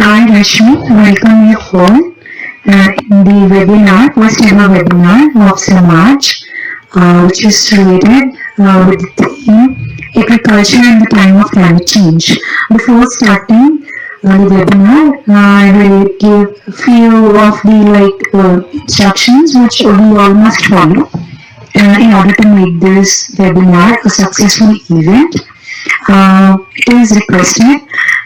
Hi Rashmi, welcome you all in the webinar, first ever webinar of SAMAJ, which is related with the theme Agriculture in the Time of Climate Change. Before starting the webinar, I will give a few of the instructions which we all must follow in order to make this webinar a successful event. It is requested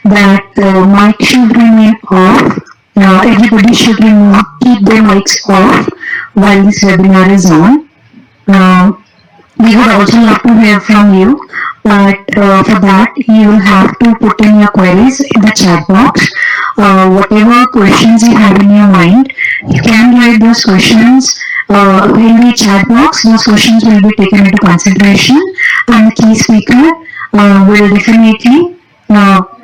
that mic should remain off. Everybody should keep their mics off while this webinar is on. Uh, we would also love to hear from you, but for that you will have to put in your queries in the chat box. Whatever questions you have in your mind, you can write those questions in the chat box. Those questions will be taken into consideration, and the key speaker will definitely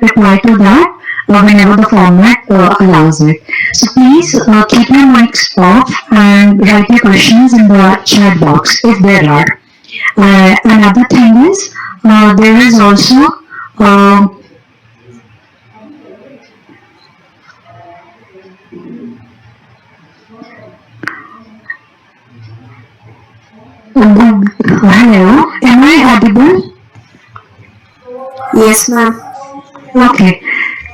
reply to that whenever the format allows it. So please keep your mics off and write your questions in the chat box if there are. Another thing is there is also uh, hello, am I audible? Yes, ma'am. Okay.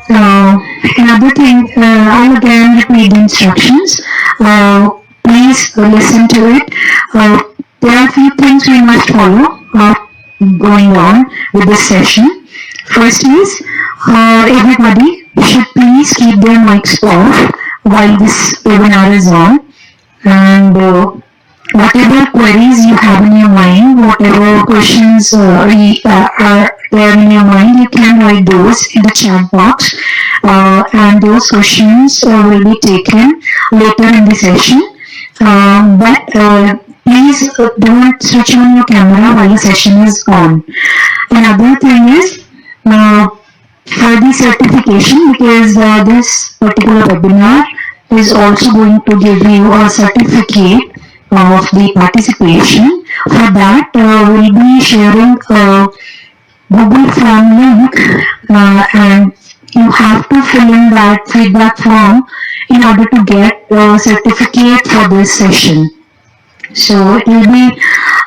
Another thing, I'll again repeat the instructions. Please listen to it. There are a few things we must follow going on with this session. First is everybody should please keep their mics off while this webinar is on, and whatever queries you have in your mind, whatever questions are there in your mind, you can write those in the chat box, and those questions will be taken later in the session. But please don't switch on your camera while the session is on. Another thing is for the certification, because this particular webinar is also going to give you a certificate of the participation. For that, we'll be sharing a Google form link, and you have to fill in that feedback form in order to get a certificate for this session. So it will be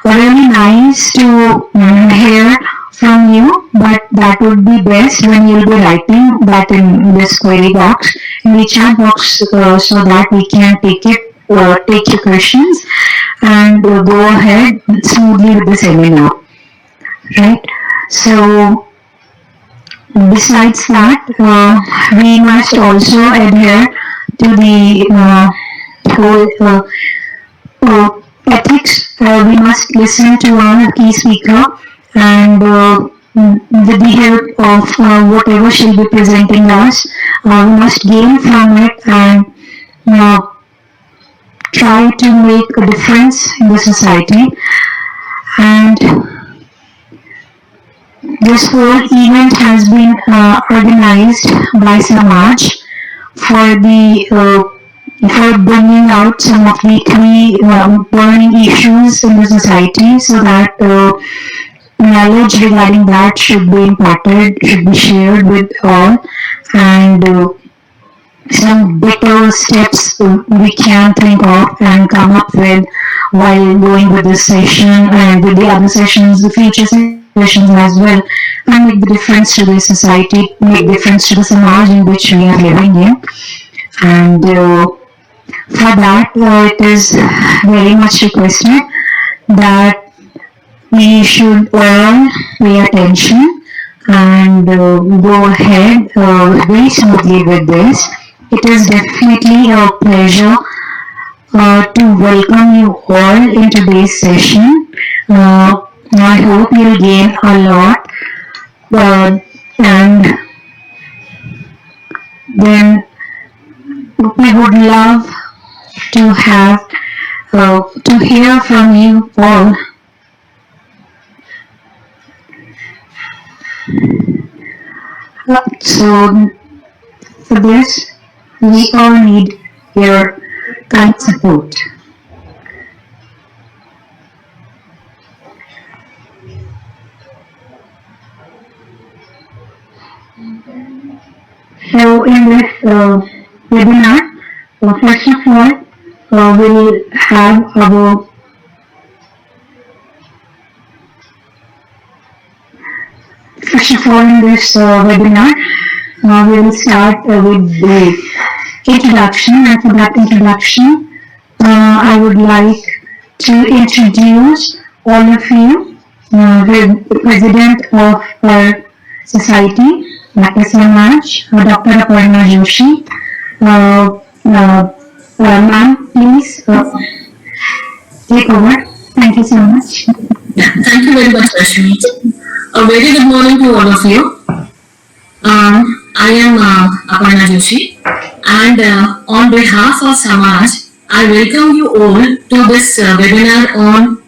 really nice to hear from you, but that would be best when you'll be writing that in this query box, in the chat box, so that we can take your questions and go ahead smoothly with the seminar, right? So besides that, we must also adhere to the whole ethics. We must listen to our key speaker, and with the help of whatever she'll be presenting us, we must gain from it and uh, try to make a difference in the society. And this whole event has been organized by Samaj for the for bringing out some of the key burning issues in the society, so that knowledge regarding that should be imparted, should be shared with all, and some better steps we can think of and come up with while going with this session and with the other sessions, the future sessions as well, and make the difference to the society, make difference to the samaj in which we are living in. And for that, it is very much requested that we should all pay attention and go ahead very smoothly with this. It is definitely a pleasure to welcome you all in today's session. I hope you'll gain a lot, and then we would love to have to hear from you all. So for this, we all need your kind support. So in this webinar, first of all, we'll have our first of all in this webinar, we will start with the introduction, and for that introduction, I would like to introduce all of you, the president of our society, that is SAMAJ, Dr. Aparna Joshi. Ma'am, please take over. Thank you so much. Yeah, thank you very much, Rashmi. A very good morning to all of you. I am Aparna Joshi, and on behalf of SAMAJ, I welcome you all to this webinar on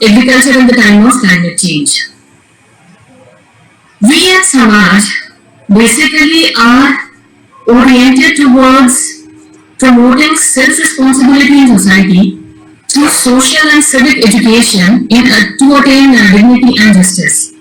agriculture in the time of climate change. We at SAMAJ basically are oriented towards promoting self-responsibility in society through social and civic education to attain dignity and justice.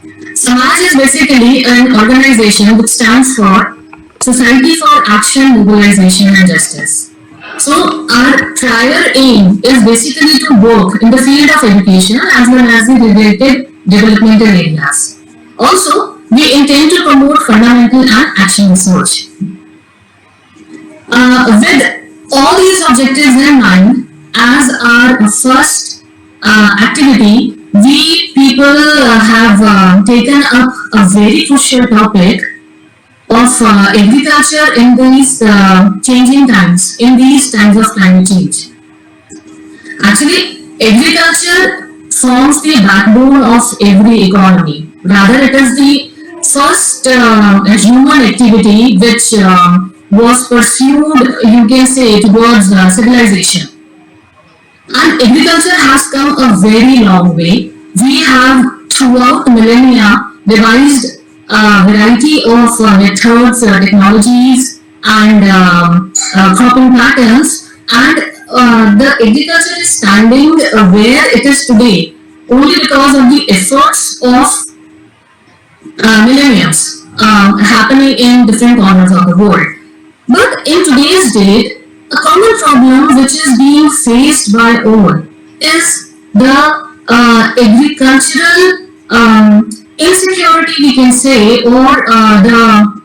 SAMAJ is basically an organization which stands for Society for Action, Mobilization and Justice. So our prior aim is basically to work in the field of education as well as the related developmental areas. Also, we intend to promote fundamental and action research. With all these objectives in mind, as our first activity, we people have taken up a very crucial topic of agriculture in these changing times, in these times of climate change. Actually, agriculture forms the backbone of every economy. Rather, it is the first human activity which was pursued, you can say, towards civilization. And agriculture has come a very long way. We have throughout millennia devised a variety of methods, technologies, and cropping patterns, and the agriculture is standing where it is today only because of the efforts of millenniums happening in different corners of the world. But in today's date, a common problem which is being faced by all is the agricultural insecurity, we can say, or the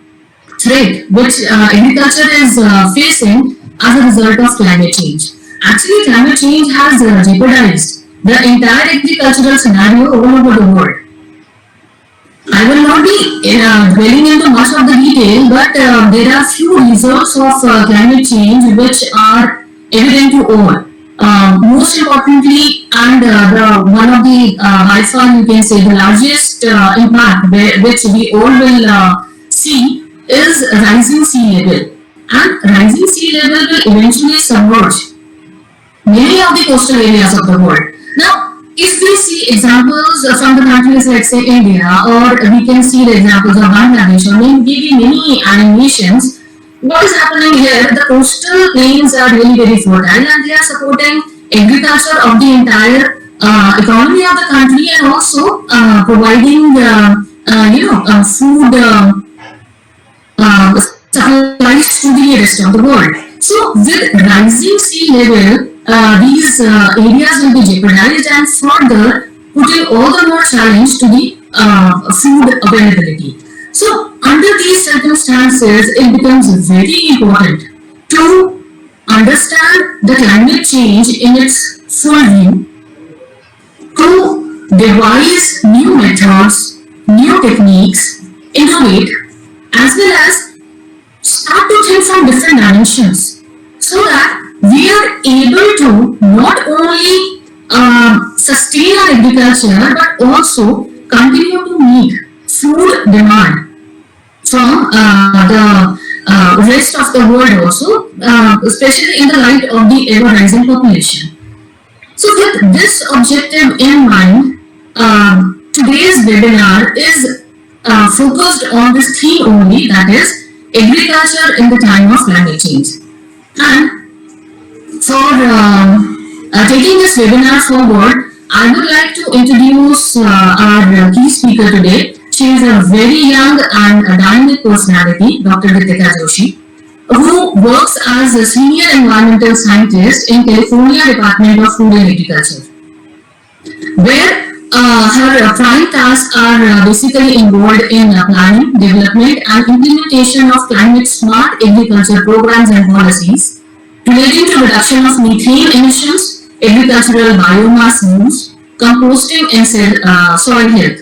threat which agriculture is facing as a result of climate change. Actually, climate change has jeopardized the entire agricultural scenario all over the world. I will not be dwelling into much of the detail, but there are few results of climate change which are evident to all. Most importantly, and one of the by far you can say the largest impact which we all will see is rising sea level. And rising sea level will eventually submerge many of the coastal areas of the world. Now, if we see examples from the countries like say India, or we can see the examples of Bangladesh, or maybe many nations, what is happening here? The coastal plains are really very fertile, and they are supporting agriculture of the entire economy of the country, and also providing food supplies to the rest of the world. So with rising sea level, these areas will be jeopardized and further putting all the more challenge to the food availability. So under these circumstances, it becomes very important to understand the climate change in its full view, to devise new methods, new techniques, innovate, as well as start to think from different dimensions, so that we are able to not only sustain our agriculture but also continue to meet food demand from the rest of the world also, especially in the light of the ever-rising population. So with this objective in mind, today's webinar is focused on this theme only, that is agriculture in the time of climate change. And for taking this webinar forward, I would like to introduce our key speaker today. She she is a very young and a dynamic personality, Dr. Geetika Joshi, who works as a senior environmental scientist in California Department of Food and Agriculture, where her prime tasks are basically involved in planning, development, and implementation of climate-smart agriculture programs and policies relating to reduction of methane emissions, agricultural biomass use, composting, and soil health.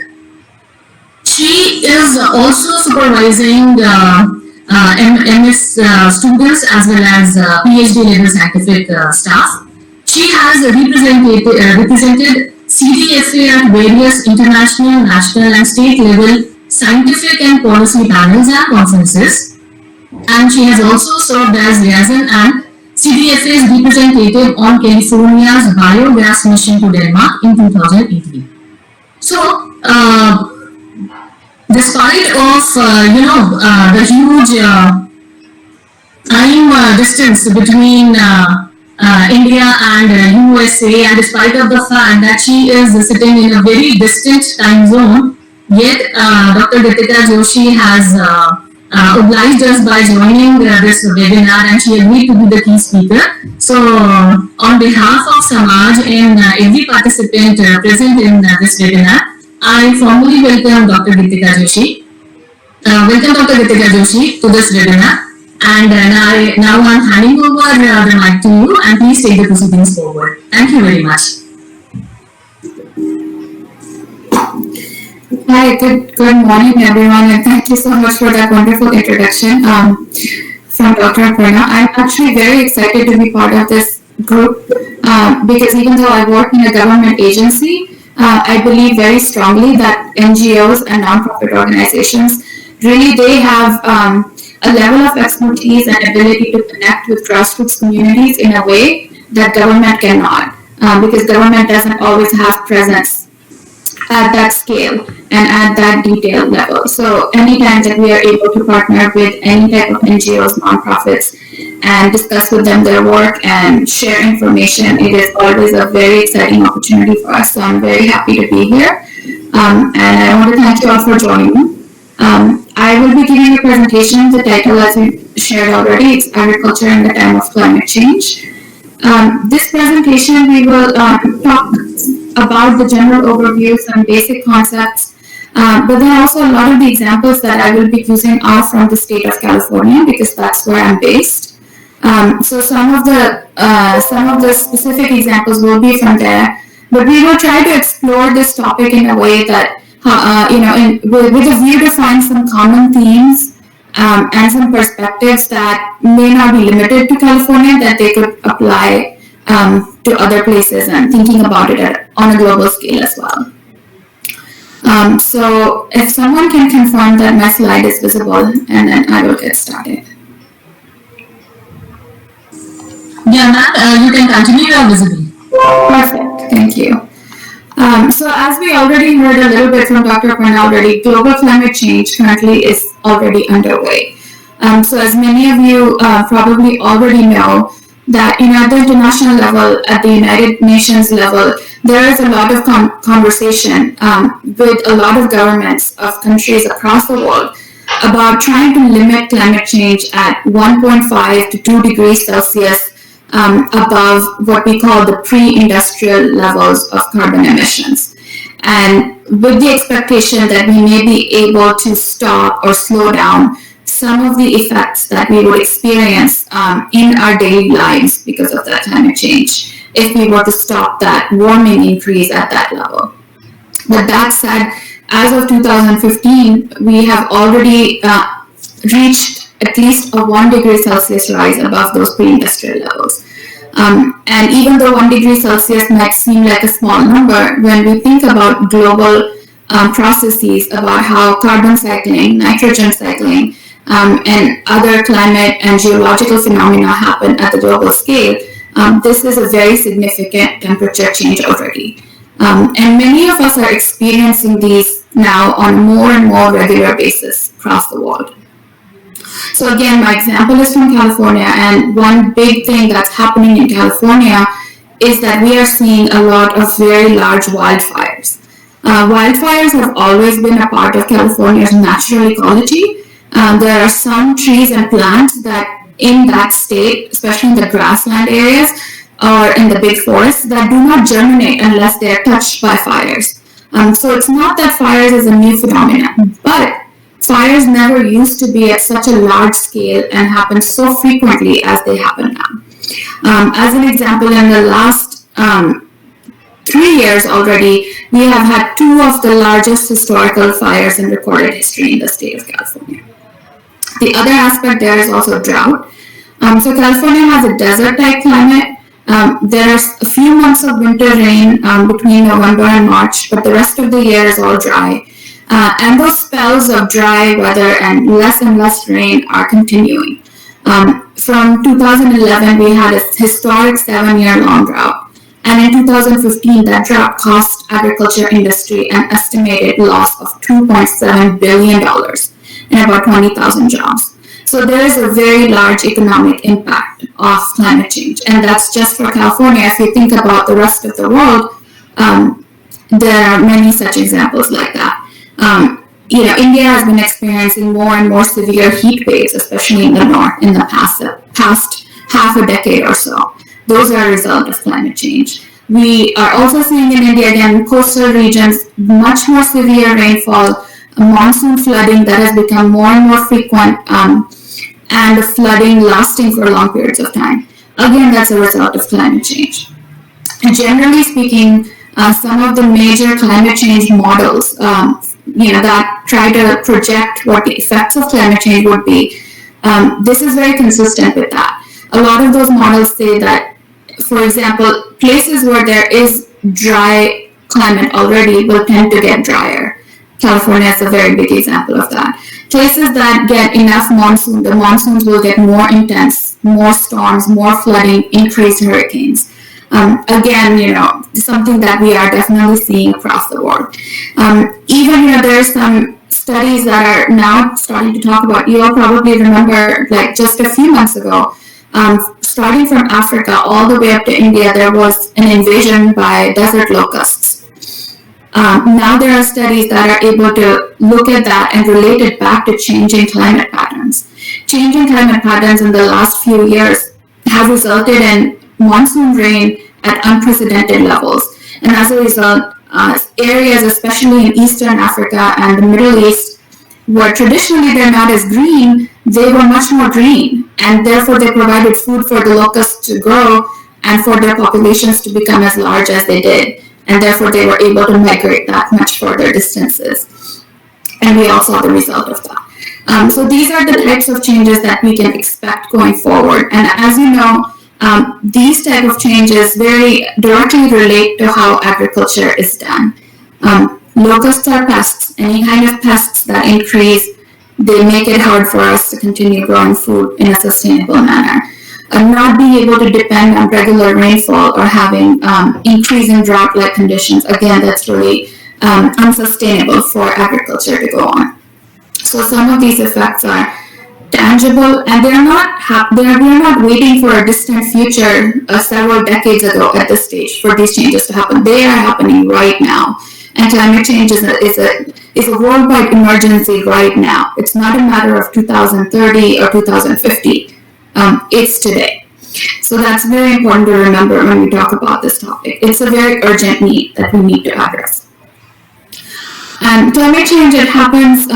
She is also supervising MS students as well as PhD level scientific staff. She has represented CDFA at various international, national, and state level scientific and policy panels and conferences. And she has also served as liaison and CDFA's representative on California's biogas mission to Denmark in 2018. So, despite of the huge time distance between India and USA, and despite of the fact that she is sitting in a very distant time zone, yet Dr. Geetika Joshi has obliged us by joining this webinar, and she agreed to be the key speaker. So, on behalf of SAMAJ and every participant present in this webinar, I formally welcome Dr. Geetika Joshi. Welcome Dr. Geetika Joshi to this webinar. And now I'm handing over the mic to you, and please take the proceedings forward. Thank you very much. Hi, good morning everyone, and thank you so much for that wonderful introduction from Dr. Aparna. I'm actually very excited to be part of this group because even though I work in a government agency, I believe very strongly that NGOs and non-profit organizations really they have a level of expertise and ability to connect with grassroots communities in a way that government cannot, because government doesn't always have presence at that scale and at that detailed level. So anytime that we are able to partner with any type of NGOs, nonprofits, and discuss with them their work and share information, it is always a very exciting opportunity for us. So I'm very happy to be here. And I want to thank you all for joining. I will be giving a presentation. The title, as we shared already, it's Agriculture in the Time of Climate Change. This presentation, we will talk about the general overview, some basic concepts, but then also a lot of the examples that I will be using are from the state of California because that's where I'm based. So some of the specific examples will be from there, but we will try to explore this topic in a way that with a view to find some common themes and some perspectives that may not be limited to California, that they could apply to other places and thinking about it on a global scale as well. So if someone can confirm that my slide is visible, and then I will get started. Yeah, ma'am, you can continue your visibility. Perfect, thank you. So as we already heard a little bit from Dr. Aparna already, global climate change currently is already underway. So as many of you probably already know, that at the international level, at the United Nations level, there is a lot of conversation with a lot of governments of countries across the world about trying to limit climate change at 1.5 to 2 degrees Celsius above what we call the pre-industrial levels of carbon emissions. And with the expectation that we may be able to stop or slow down some of the effects that we would experience in our daily lives because of that climate change, if we were to stop that warming increase at that level. But that said, as of 2015, we have already reached at least a 1 degree Celsius rise above those pre-industrial levels. And even though 1 degree Celsius might seem like a small number, when we think about global processes about how carbon cycling, nitrogen cycling, and other climate and geological phenomena happen at the global scale, this is a very significant temperature change already. And many of us are experiencing these now on a more and more regular basis across the world. So again, my example is from California, and one big thing that's happening in California is that we are seeing a lot of very large wildfires. Wildfires have always been a part of California's natural ecology. There are some trees and plants that in that state, especially in the grassland areas or in the big forests, that do not germinate unless they are touched by fires. So it's not that fires is a new phenomenon, but fires never used to be at such a large scale and happen so frequently as they happen now. As an example, in the last 3 years already, we have had 2 of the largest historical fires in recorded history in the state of California. The other aspect there is also drought. So California has a desert-type climate. There's a few months of winter rain between November and March, but the rest of the year is all dry. And those spells of dry weather and less rain are continuing. From 2011, we had a historic 7-year-long drought. And in 2015, that drought cost agriculture industry an estimated loss of $2.7 billion and about 20,000 jobs. So there is a very large economic impact of climate change. And that's just for California. If you think about the rest of the world, there are many such examples like that. India has been experiencing more and more severe heat waves, especially in the north, in the past half a decade or so. Those are a result of climate change. We are also seeing in India, again, coastal regions, much more severe rainfall, monsoon flooding that has become more and more frequent, and the flooding lasting for long periods of time. Again, that's a result of climate change. And generally speaking, some of the major climate change models, that try to project what the effects of climate change would be, this is very consistent with that. A lot of those models say that, for example, places where there is dry climate already will tend to get drier. California is a very big example of that. Places that get enough monsoon, the monsoons will get more intense, more storms, more flooding, increased hurricanes. Again, something that we are definitely seeing across the world. Even, there are some studies that are now starting to talk about, you all probably remember, like just a few months ago, starting from Africa all the way up to India, there was an invasion by desert locusts. Now there are studies that are able to look at that and relate it back to changing climate patterns. Changing climate patterns in the last few years have resulted in monsoon rain at unprecedented levels. And as a result, areas, especially in Eastern Africa and the Middle East, where traditionally they're not as green, they were much more green. And therefore they provided food for the locusts to grow and for their populations to become as large as they did. And therefore they were able to migrate that much further distances. And we all saw the result of that. So these are the types of changes that we can expect going forward. And as you know, these type of changes very directly relate to how agriculture is done. Locusts are pests. Any kind of pests that increase, they make it hard for us to continue growing food in a sustainable manner. Not being able to depend on regular rainfall or having increasing drought-like conditions, again, that's really unsustainable for agriculture to go on. So some of these effects are tangible, and we're not waiting for a distant future several decades ago at this stage for these changes to happen. They are happening right now, and climate change is a worldwide emergency right now. It's not a matter of 2030 or 2050. It's today. So that's very important to remember when we talk about this topic. It's a very urgent need that we need to address. And climate change, it happens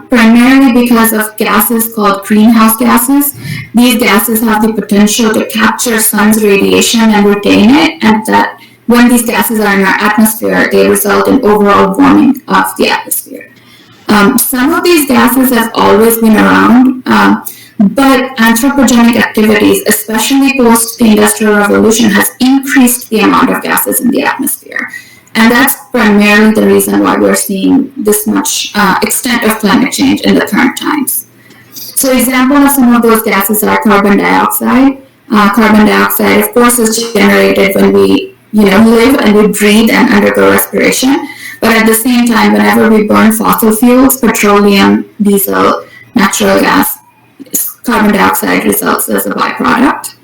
primarily because of gases called greenhouse gases. These gases have the potential to capture sun's radiation and retain it, and that when these gases are in our atmosphere, they result in overall warming of the atmosphere. Some of these gases have always been around, but anthropogenic activities, especially post the Industrial Revolution, has increased the amount of gases in the atmosphere. And that's primarily the reason why we're seeing this much extent of climate change in the current times. So example of some of those gases are carbon dioxide. Carbon dioxide, of course, is generated when we live and we breathe and undergo respiration. But at the same time, whenever we burn fossil fuels, petroleum, diesel, natural gas, carbon dioxide results as a byproduct.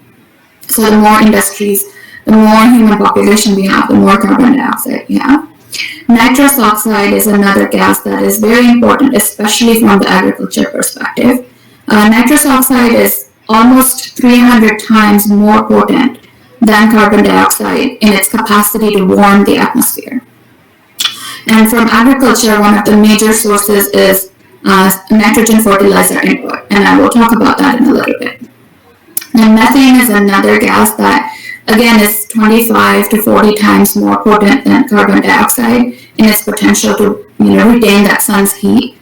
So the more industries, the more human population we have, the more carbon dioxide we have. Nitrous oxide is another gas that is very important, especially from the agriculture perspective. Nitrous oxide is almost 300 times more potent than carbon dioxide in its capacity to warm the atmosphere. And from agriculture, one of the major sources is nitrogen fertilizer input, and I will talk about that in a little bit. And methane is another gas that, again, is 25 to 40 times more potent than carbon dioxide in its potential to retain that sun's heat.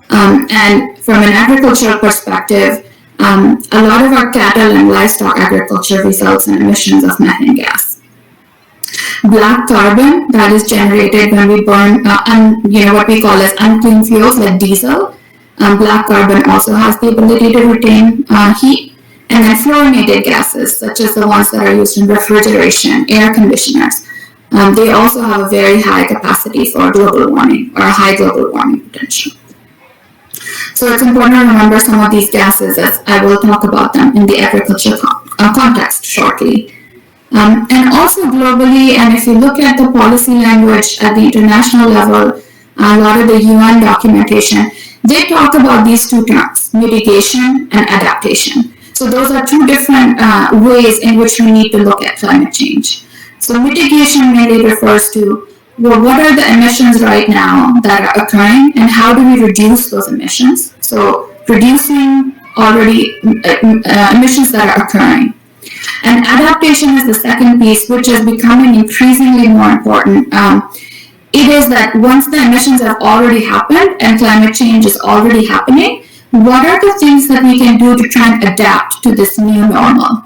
And from an agricultural perspective, a lot of our cattle and livestock agriculture results in emissions of methane gas. Black carbon that is generated when we burn, what we call as unclean fuels like diesel. Black carbon also has the ability to retain heat. And then fluorinated gases, such as the ones that are used in refrigeration, air conditioners, they also have a very high capacity for global warming or a high global warming potential. So it's important to remember some of these gases, as I will talk about them in the agriculture context shortly. And also globally, and if you look at the policy language at the international level, a lot of the UN documentation, they talk about these two terms, mitigation and adaptation. So those are two different ways in which we need to look at climate change. So mitigation mainly refers to, well, what are the emissions right now that are occurring and how do we reduce those emissions? So reducing already emissions that are occurring. And adaptation is the second piece, which is becoming increasingly more important. It is that once the emissions have already happened and climate change is already happening, what are the things that we can do to try and adapt to this new normal?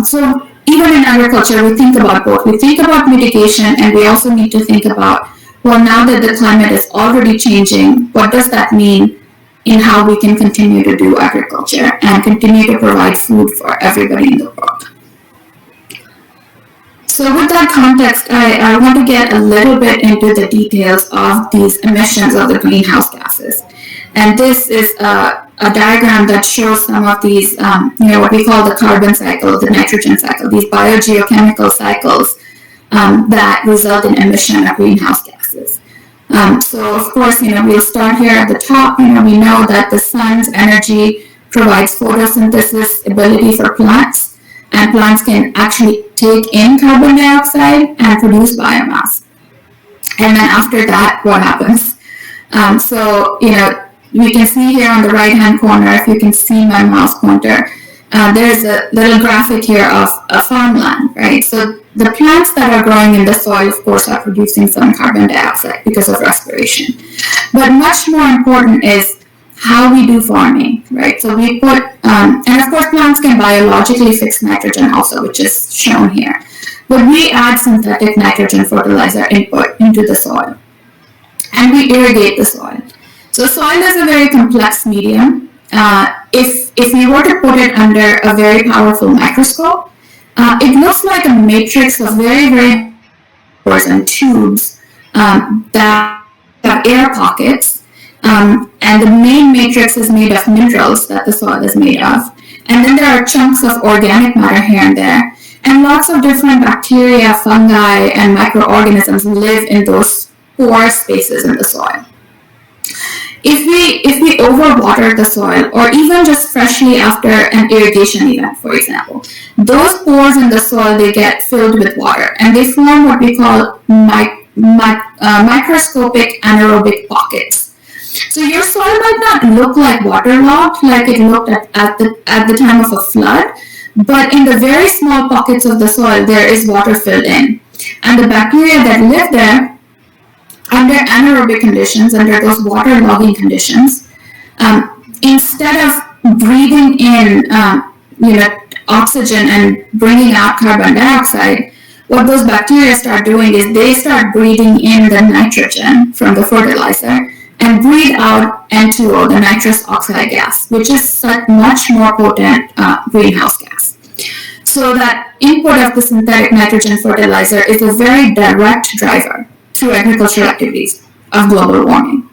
So even in agriculture, we think about both. We think about mitigation, and we also need to think about, well, now that the climate is already changing, what does that mean in how we can continue to do agriculture and continue to provide food for everybody in the world? So with that context, I want to get a little bit into the details of these emissions of the greenhouse gases. And this is a diagram that shows some of these, what we call the carbon cycle, the nitrogen cycle, these biogeochemical cycles that result in emission of greenhouse gases. So of course, we'll start here at the top. We know that the sun's energy provides photosynthesis ability for plants, and plants can actually take in carbon dioxide and produce biomass. And then after that, what happens? We can see here on the right-hand corner, if you can see my mouse pointer, there's a little graphic here of a farmland, right? So the plants that are growing in the soil, of course, are producing some carbon dioxide because of respiration. But much more important is how we do farming, right? So we put, and of course, plants can biologically fix nitrogen also, which is shown here. But we add synthetic nitrogen fertilizer input into the soil, and we irrigate the soil. So soil is a very complex medium. If we were to put it under a very powerful microscope, it looks like a matrix of very, very pores and tubes that have air pockets. And the main matrix is made of minerals that the soil is made of. And then there are chunks of organic matter here and there. And lots of different bacteria, fungi, and microorganisms live in those pore spaces in the soil. If we overwater the soil, or even just freshly after an irrigation event, for example, those pores in the soil, they get filled with water, and they form what we call microscopic anaerobic pockets. So your soil might not look like waterlogged like it looked at the time of a flood, but in the very small pockets of the soil, there is water filled in, and the bacteria that live there, under anaerobic conditions, under those waterlogging conditions, instead of breathing in, oxygen and bringing out carbon dioxide, what those bacteria start doing is they start breathing in the nitrogen from the fertilizer and breathe out N2O, the nitrous oxide gas, which is such much more potent greenhouse gas. So that input of the synthetic nitrogen fertilizer is a very direct driver through agricultural activities of global warming.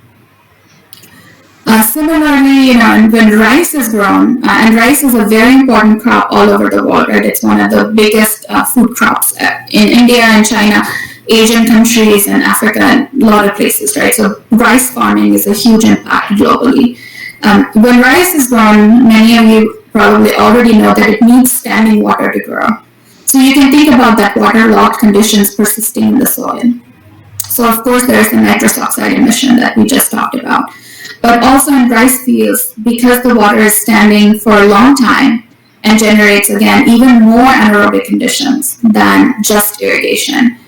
Similarly, when rice is grown, and rice is a very important crop all over the world, right? It's one of the biggest food crops in India and China. Asian countries and Africa and a lot of places, right? So rice farming is a huge impact globally. When rice is grown, many of you probably already know that it needs standing water to grow. So you can think about that waterlogged conditions persisting in the soil. So of course there's the nitrous oxide emission that we just talked about. But also in rice fields, because the water is standing for a long time and generates, again, even more anaerobic conditions than just irrigation,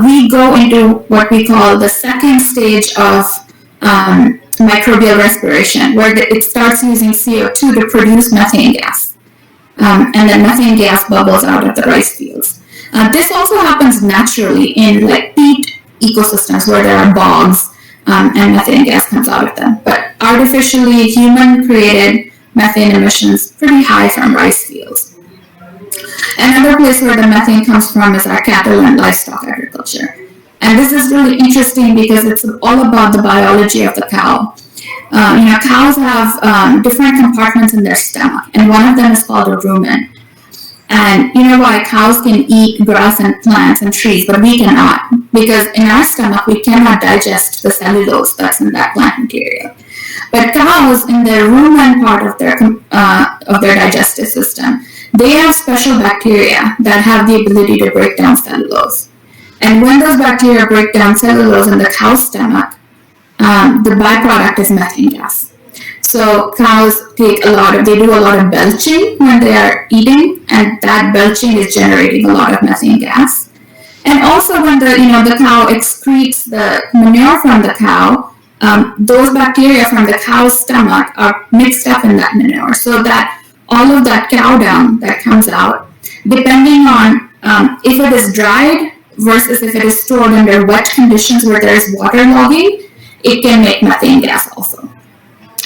we go into what we call the second stage of microbial respiration, where it starts using CO2 to produce methane gas. And then methane gas bubbles out of the rice fields. This also happens naturally in like peat ecosystems where there are bogs, and methane gas comes out of them. But artificially, human-created methane emissions pretty high from rice fields. Another place where the methane comes from is our cattle and livestock agriculture. And this is really interesting because it's all about the biology of the cow. Cows have different compartments in their stomach, and one of them is called a rumen. And you know why cows can eat grass and plants and trees, but we cannot? Because in our stomach, we cannot digest the cellulose that's in that plant material. But cows, in their rumen part of their digestive system, they have special bacteria that have the ability to break down cellulose. And when those bacteria break down cellulose in the cow's stomach, the byproduct is methane gas. So cows they do a lot of belching when they are eating, and that belching is generating a lot of methane gas. And also when the cow excretes the manure from the cow, those bacteria from the cow's stomach are mixed up in that manure, so that all of that cow dung that comes out, depending on if it is dried versus if it is stored under wet conditions where there is water logging, it can make methane gas also.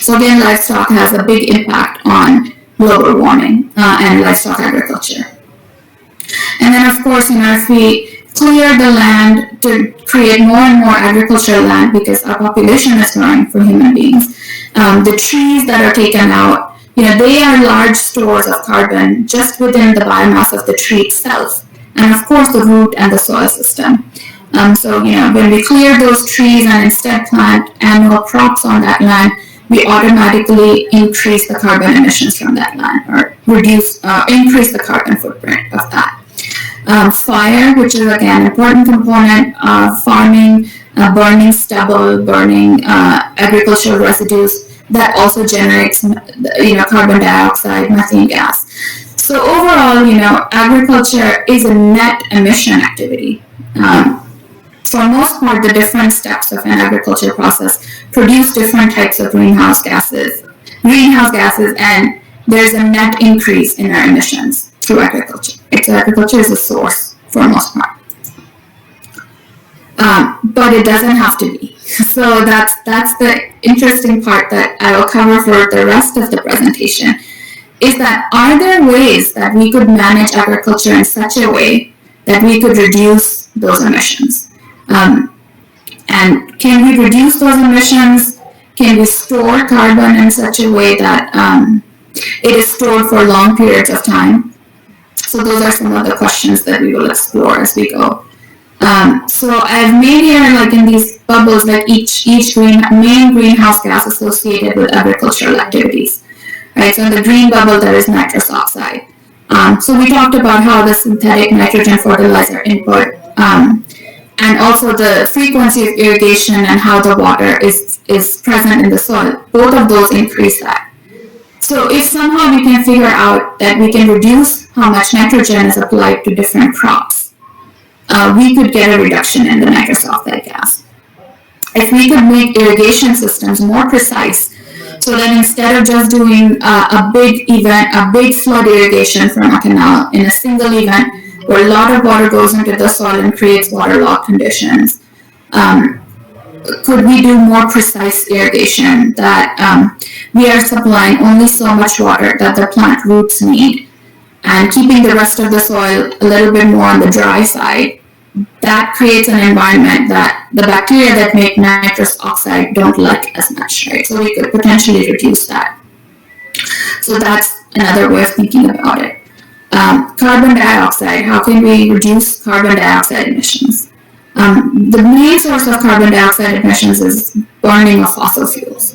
So again, livestock has a big impact on global warming and livestock agriculture. And then of course, if we clear the land to create more and more agricultural land because our population is growing for human beings, the trees that are taken out, they are large stores of carbon just within the biomass of the tree itself, and of course the root and the soil system. So when we clear those trees and instead plant annual crops on that land, we automatically increase the carbon emissions from that land, or increase the carbon footprint of that. Fire, which is again an important component of farming, burning stubble, burning agricultural residues, that also generates carbon dioxide, methane gas. So overall, agriculture is a net emission activity. For most part, the different steps of an agriculture process produce different types of greenhouse gases, and there's a net increase in our emissions through agriculture. So agriculture is a source for most part. But it doesn't have to be. So that's the interesting part that I will cover for the rest of the presentation, is that are there ways that we could manage agriculture in such a way that we could reduce those emissions? And can we reduce those emissions? Can we store carbon in such a way that it is stored for long periods of time? So those are some of the questions that we will explore as we go. So I've made here, like in these bubbles, like each main greenhouse gas associated with agricultural activities. Right, so in the green bubble there is nitrous oxide. So we talked about how the synthetic nitrogen fertilizer input, and also the frequency of irrigation and how the water is present in the soil. Both of those increase that. So if somehow we can figure out that we can reduce how much nitrogen is applied to different crops, we could get a reduction in the nitrous oxide gas. If we could make irrigation systems more precise, so that instead of just doing a big flood irrigation from a canal in a single event, where a lot of water goes into the soil and creates waterlogged conditions, could we do more precise irrigation that we are supplying only so much water that the plant roots need, and keeping the rest of the soil a little bit more on the dry side? That creates an environment that the bacteria that make nitrous oxide don't like as much, right? So we could potentially reduce that. So that's another way of thinking about it. Carbon dioxide, how can we reduce carbon dioxide emissions? The main source of carbon dioxide emissions is burning of fossil fuels.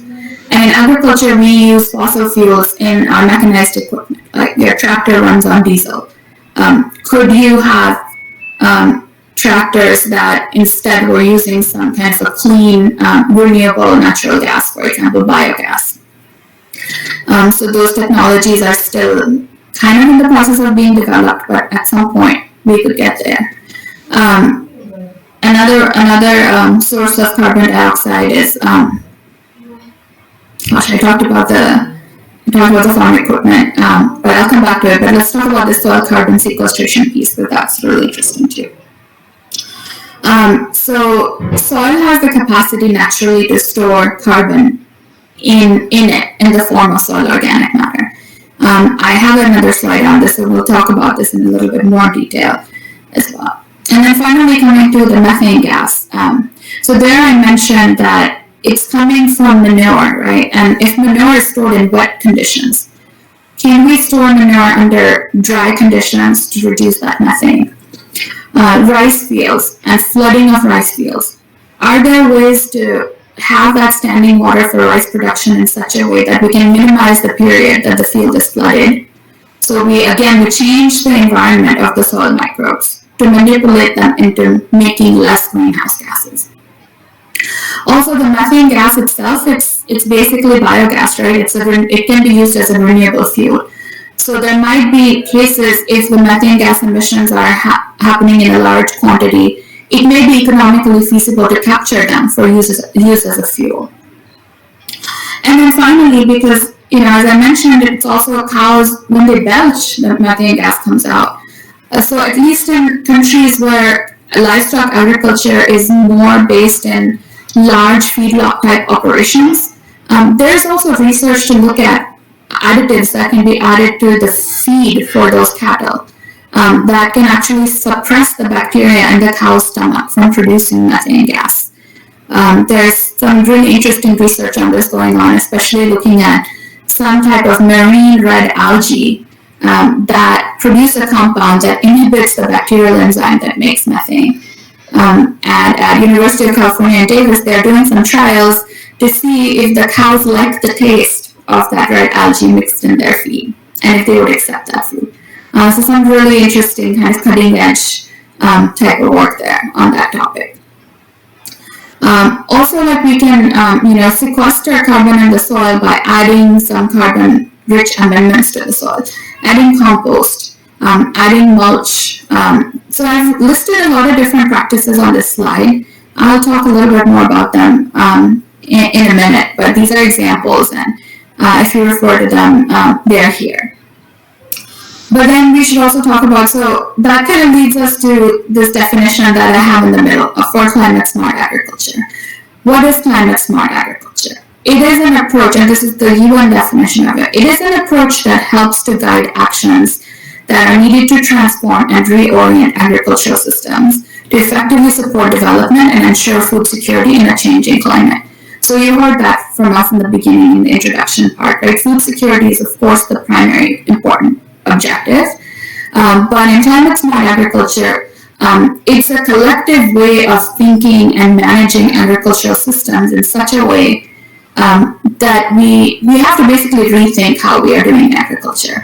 And in agriculture, we use fossil fuels in our mechanized equipment, like your tractor runs on diesel. Could you have tractors that instead were using some kind of a clean, renewable natural gas, for example, biogas? So those technologies are still kind of in the process of being developed, but at some point we could get there. Another source of carbon dioxide is, I talked about the farm equipment, but I'll come back to it. But let's talk about the soil carbon sequestration piece, because that's really interesting too. So soil has the capacity naturally to store carbon in the form of soil organic matter. I have another slide on this, so we'll talk about this in a little bit more detail as well. And then finally coming to the methane gas. So there I mentioned that it's coming from manure, right? And if manure is stored in wet conditions, can we store manure under dry conditions to reduce that methane? Rice fields and flooding of rice fields. Are there ways to have that standing water for rice production in such a way that we can minimize the period that the field is flooded? So we change the environment of the soil microbes to manipulate them into making less greenhouse gases. Also, the methane gas itself, it's basically biogas, right? It can be used as a renewable fuel. So there might be cases if the methane gas emissions are happening in a large quantity, it may be economically feasible to capture them for use as a fuel. And then finally, because, as I mentioned, it's also cows, when they belch, the methane gas comes out. So at least in countries where livestock agriculture is more based in large feedlot type operations, there's also research to look at additives that can be added to the feed for those cattle that can actually suppress the bacteria in the cow's stomach from producing methane gas. There's some really interesting research on this going on, especially looking at some type of marine red algae that produce a compound that inhibits the bacterial enzyme that makes methane. And at University of California in Davis, they're doing some trials to see if the cows like the taste of that red algae mixed in their feed, and if they would accept that food. So some really interesting kind of cutting edge type of work there on that topic. Also, like we can, sequester carbon in the soil by adding some carbon-rich amendments to the soil, adding compost, adding mulch. So I've listed a lot of different practices on this slide. I'll talk a little bit more about them in a minute, but these are examples, and if you refer to them, they're here. But then we should also talk about, so that kind of leads us to this definition that I have in the middle for climate smart agriculture. What is climate smart agriculture? It is an approach, and this is the UN definition of it. It is an approach that helps to guide actions that are needed to transform and reorient agricultural systems to effectively support development and ensure food security in a changing climate. So you heard that from us in the beginning in the introduction part, right? Food security is, of course, the primary important objective. But in climate smart agriculture, it's a collective way of thinking and managing agricultural systems in such a way that we have to basically rethink how we are doing agriculture.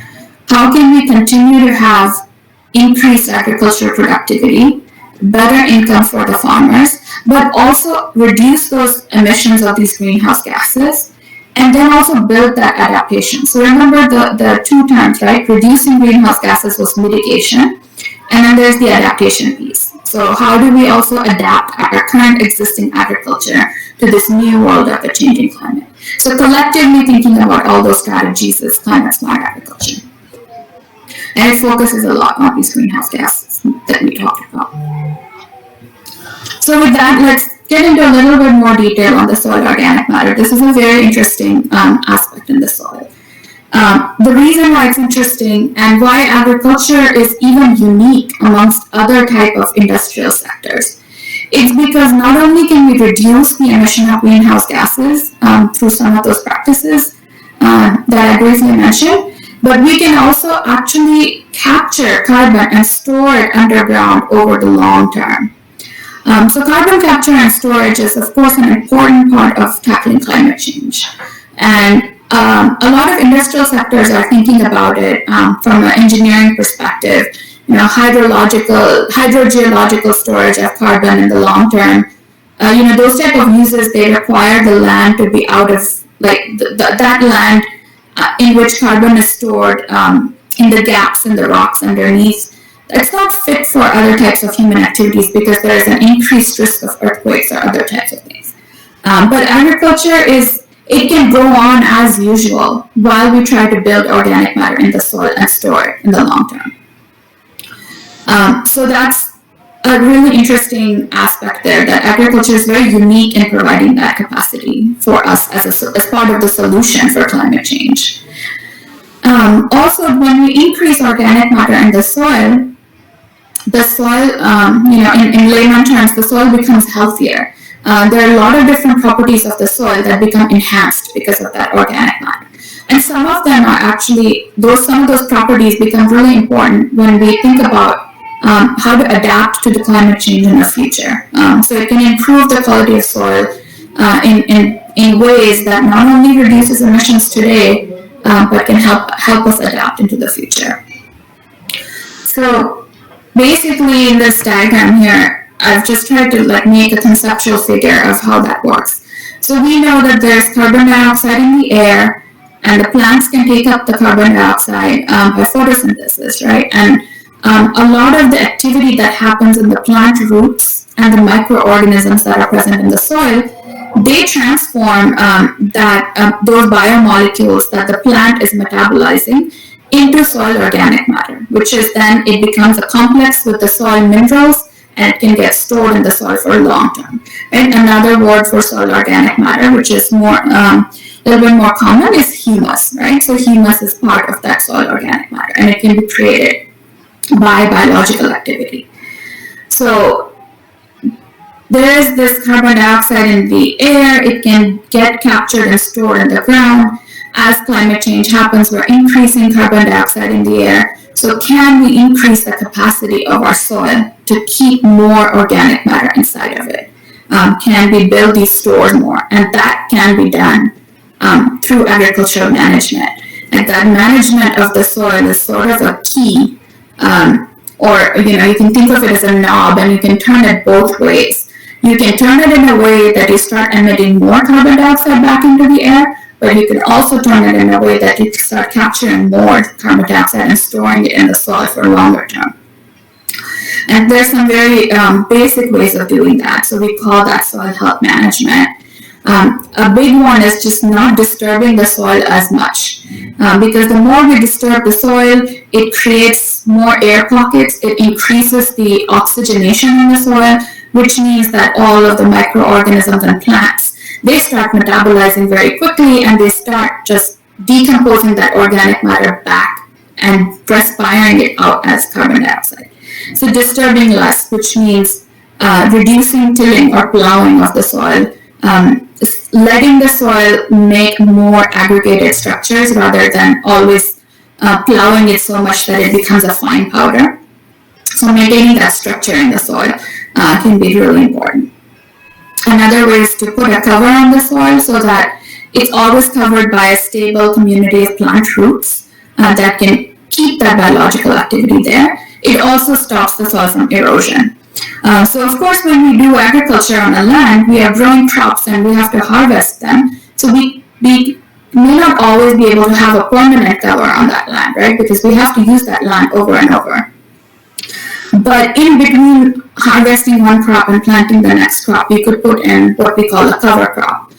How can we continue to have increased agricultural productivity, better income for the farmers, but also reduce those emissions of these greenhouse gases, and then also build that adaptation. So remember the two terms, right? Reducing greenhouse gases was mitigation, and then there's the adaptation piece. So how do we also adapt our current existing agriculture to this new world of the changing climate? So collectively thinking about all those strategies is climate smart agriculture. And it focuses a lot on these greenhouse gases that we talked about. So with that, let's get into a little bit more detail on the soil organic matter. This is a very interesting aspect in the soil. The reason why it's interesting and why agriculture is even unique amongst other type of industrial sectors, it's because not only can we reduce the emission of greenhouse gases through some of those practices that I briefly mentioned, but we can also actually capture carbon and store it underground over the long term. So carbon capture and storage is, of course, an important part of tackling climate change. And a lot of industrial sectors are thinking about it from an engineering perspective. Hydrogeological storage of carbon in the long term. Those type of uses, they require the land to be out of, that land in which carbon is stored in the gaps in the rocks underneath. It's not fit for other types of human activities because there is an increased risk of earthquakes or other types of things. But agriculture it can go on as usual while we try to build organic matter in the soil and store it in the long term. So that's a really interesting aspect there, that agriculture is very unique in providing that capacity for us as part of the solution for climate change. Also, when we increase organic matter in the soil, in layman terms, the soil becomes healthier. There are a lot of different properties of the soil that become enhanced because of that organic matter. And some of them are actually, some of those properties become really important when we think about how to adapt to the climate change in the future. So it can improve the quality of soil in ways that not only reduces emissions today, but can help us adapt into the future. So basically in this diagram here, I've just tried to make a conceptual figure of how that works. So we know that there's carbon dioxide in the air, and the plants can take up the carbon dioxide by photosynthesis, right? And a lot of the activity that happens in the plant roots and the microorganisms that are present in the soil, they transform those biomolecules that the plant is metabolizing into soil organic matter, which is then it becomes a complex with the soil minerals, and it can get stored in the soil for a long term. Right? Another word for soil organic matter, which is more a little bit more common, is humus. Right? So humus is part of that soil organic matter, and it can be created by biological activity. So there is this carbon dioxide in the air. It can get captured and stored in the ground. As climate change happens, we're increasing carbon dioxide in the air. So can we increase the capacity of our soil to keep more organic matter inside of it? Can we build these stores more? And that can be done through agricultural management. And that management of the soil is sort of a key, or you can think of it as a knob, and you can turn it both ways. You can turn it in a way that you start emitting more carbon dioxide back into the air, but you can also turn it in a way that you start capturing more carbon dioxide and storing it in the soil for longer term. And there's some very basic ways of doing that. So we call that soil health management. A big one is just not disturbing the soil as much, because the more we disturb the soil, it creates more air pockets, it increases the oxygenation in the soil, which means that all of the microorganisms and plants, they start metabolizing very quickly, and they start just decomposing that organic matter back and respiring it out as carbon dioxide. So disturbing less, which means reducing tilling or plowing of the soil, letting the soil make more aggregated structures rather than always plowing it so much that it becomes a fine powder. So maintaining that structure in the soil can be really important. Another way is to put a cover on the soil so that it's always covered by a stable community of plant roots that can keep that biological activity there. It also stops the soil from erosion. So of course, when we do agriculture on a land, we are growing crops and we have to harvest them. So we may not always be able to have a permanent cover on that land, right? Because we have to use that land over and over. But in between harvesting one crop and planting the next crop, we could put in what we call a cover crop,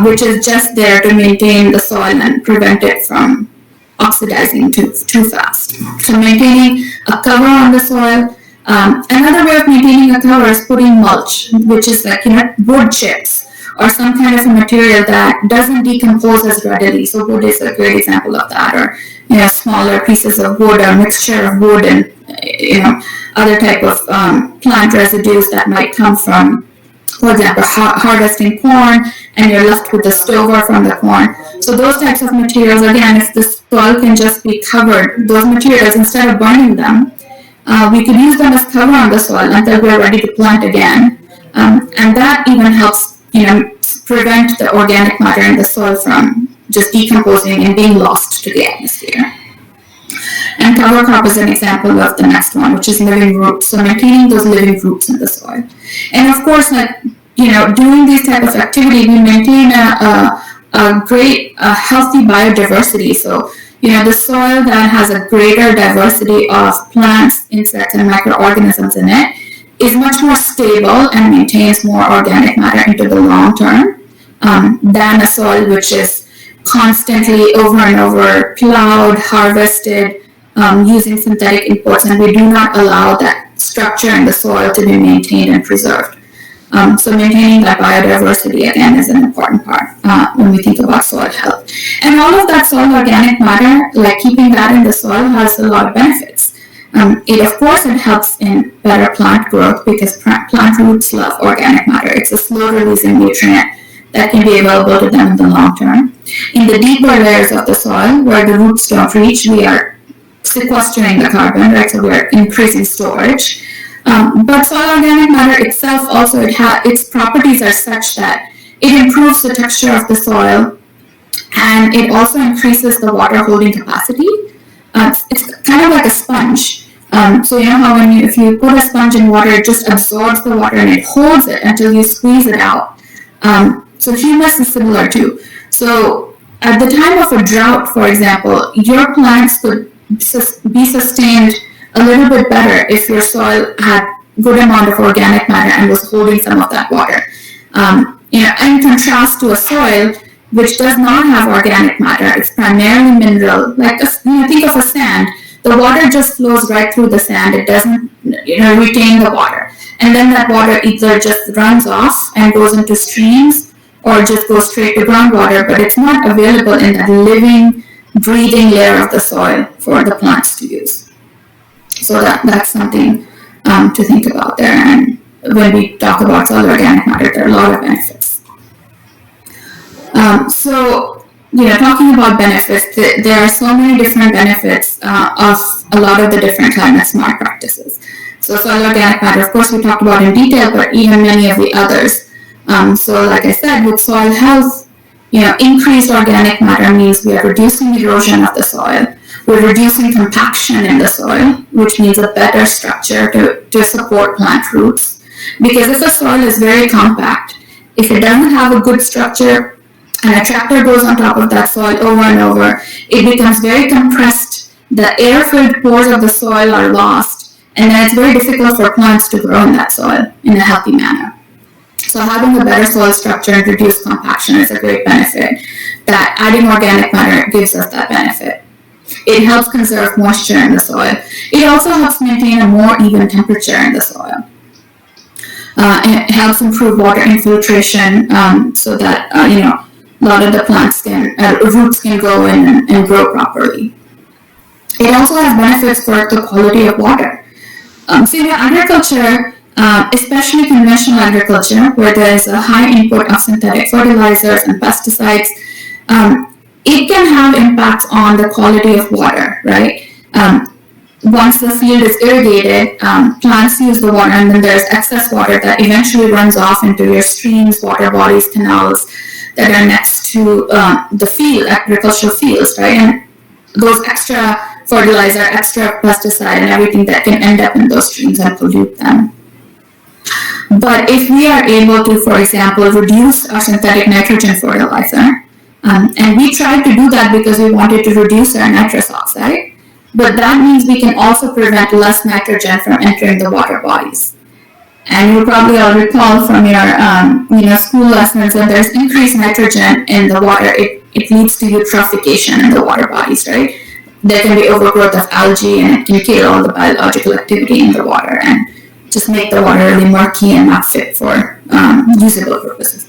which is just there to maintain the soil and prevent it from oxidizing too fast. So maintaining a cover on the soil. Another way of maintaining a cover is putting mulch, which is like wood chips or some kind of a material that doesn't decompose as readily. So wood is a great example of that, or smaller pieces of wood or mixture of wood and other type of plant residues that might come from, for example, harvesting corn, and you're left with the stover from the corn. So those types of materials, again, if the soil can just be covered, those materials, instead of burning them, we could use them as cover on the soil until we're ready to plant again. and that even helps, prevent the organic matter in the soil from just decomposing and being lost to the atmosphere. And cover crop is an example of the next one, which is living roots. So maintaining those living roots in the soil. And of course, doing these type of activity, we maintain a great, healthy biodiversity. So, the soil that has a greater diversity of plants, insects, and microorganisms in it is much more stable and maintains more organic matter into the long term than a soil which is constantly over and over plowed, harvested, using synthetic inputs, and we do not allow that structure in the soil to be maintained and preserved. So maintaining that biodiversity, again, is an important part when we think about soil health. And all of that soil organic matter, keeping that in the soil, has a lot of benefits. It helps in better plant growth because plant roots love organic matter. It's a slow-releasing nutrient that can be available to them in the long term. In the deeper layers of the soil, where the roots don't reach, we are sequestering the carbon, right? So we're increasing storage. But soil organic matter itself also, its properties are such that it improves the texture of the soil, and it also increases the water holding capacity. It's kind of like a sponge. So how if you put a sponge in water, it just absorbs the water and it holds it until you squeeze it out. So humus is similar too. So at the time of a drought, for example, your plants could be sustained a little bit better if your soil had good amount of organic matter and was holding some of that water. In contrast to a soil which does not have organic matter, it's primarily mineral. Think of a sand. The water just flows right through the sand. It doesn't, retain the water. And then that water either just runs off and goes into streams or just goes straight to groundwater, but it's not available in that living, breathing layer of the soil for the plants to use. So that's something to think about there. And when we talk about soil organic matter, there are a lot of benefits. Talking about benefits, there are so many different benefits of a lot of the different climate smart practices. So soil organic matter, of course, we talked about in detail, but even many of the others. So like I said, with soil health, increased organic matter means we are reducing erosion of the soil. We're reducing compaction in the soil, which means a better structure to support plant roots. Because if the soil is very compact, if it doesn't have a good structure, and a tractor goes on top of that soil over and over, it becomes very compressed. The air-filled pores of the soil are lost, and then it's very difficult for plants to grow in that soil in a healthy manner. So having a better soil structure and reduced compaction is a great benefit. That adding organic matter gives us that benefit. It helps conserve moisture in the soil. It also helps maintain a more even temperature in the soil. It helps improve water infiltration so that a lot of the plants roots can go in and grow properly. It also has benefits for the quality of water. Agriculture, especially conventional agriculture, where there is a high input of synthetic fertilizers and pesticides, it can have impacts on the quality of water, right? Once the field is irrigated, plants use the water, and then there's excess water that eventually runs off into your streams, water bodies, canals that are next to the field, agricultural fields, right? And those extra fertilizer, extra pesticide, and everything that can end up in those streams and pollute them. But if we are able to, for example, reduce our synthetic nitrogen fertilizer, and we tried to do that because we wanted to reduce our nitrous oxide, but that means we can also prevent less nitrogen from entering the water bodies. And you probably all recall from your school lessons that there's increased nitrogen in the water. It leads to eutrophication in the water bodies, right? There can be overgrowth of algae, and it can kill all the biological activity in the water and just make the water really murky and not fit for usable purposes.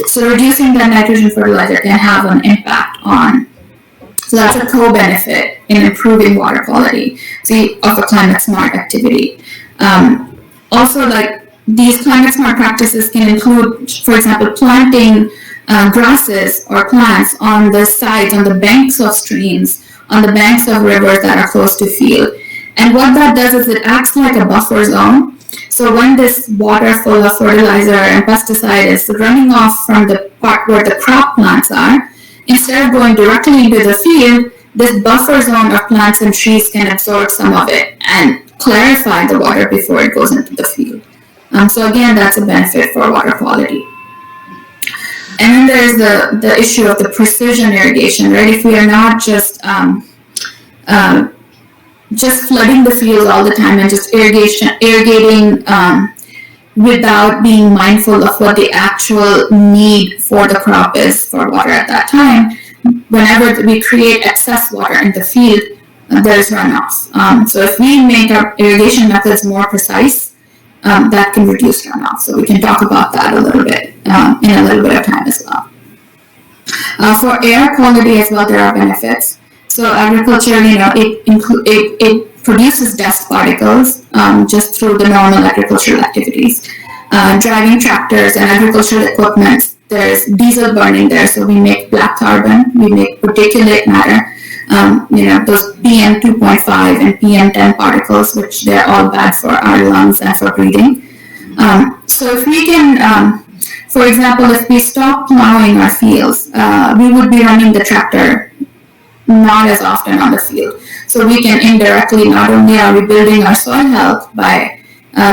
So reducing that nitrogen fertilizer can have an impact on. So that's a co-benefit in improving water quality, of a climate smart activity. Also, these climate smart practices can include, for example, planting grasses or plants on the sides, on the banks of streams, on the banks of rivers that are close to field. And what that does is it acts like a buffer zone So when this water full of fertilizer and pesticide is running off from the part where the crop plants are, instead of going directly into the field, this buffer zone of plants and trees can absorb some of it and clarify the water before it goes into the field. So again, that's a benefit for water quality. And then there's the issue of the precision irrigation, right? If we are not just flooding the fields all the time and just irrigating without being mindful of what the actual need for the crop is for water at that time, whenever we create excess water in the field, there's runoff. So if we make our irrigation methods more precise, that can reduce runoff. So we can talk about that a little bit in a little bit of time as well. For air quality as well, there are benefits. So agriculture, it produces dust particles just through the normal agricultural activities. Driving tractors and agricultural equipment, there's diesel burning there, so we make black carbon, we make particulate matter, those PM 2.5 and PM 10 particles, which they're all bad for our lungs and for breathing. So if we can, for example, if we stop plowing our fields, we would be running the tractor not as often on the field. So we can indirectly, not only are we building our soil health by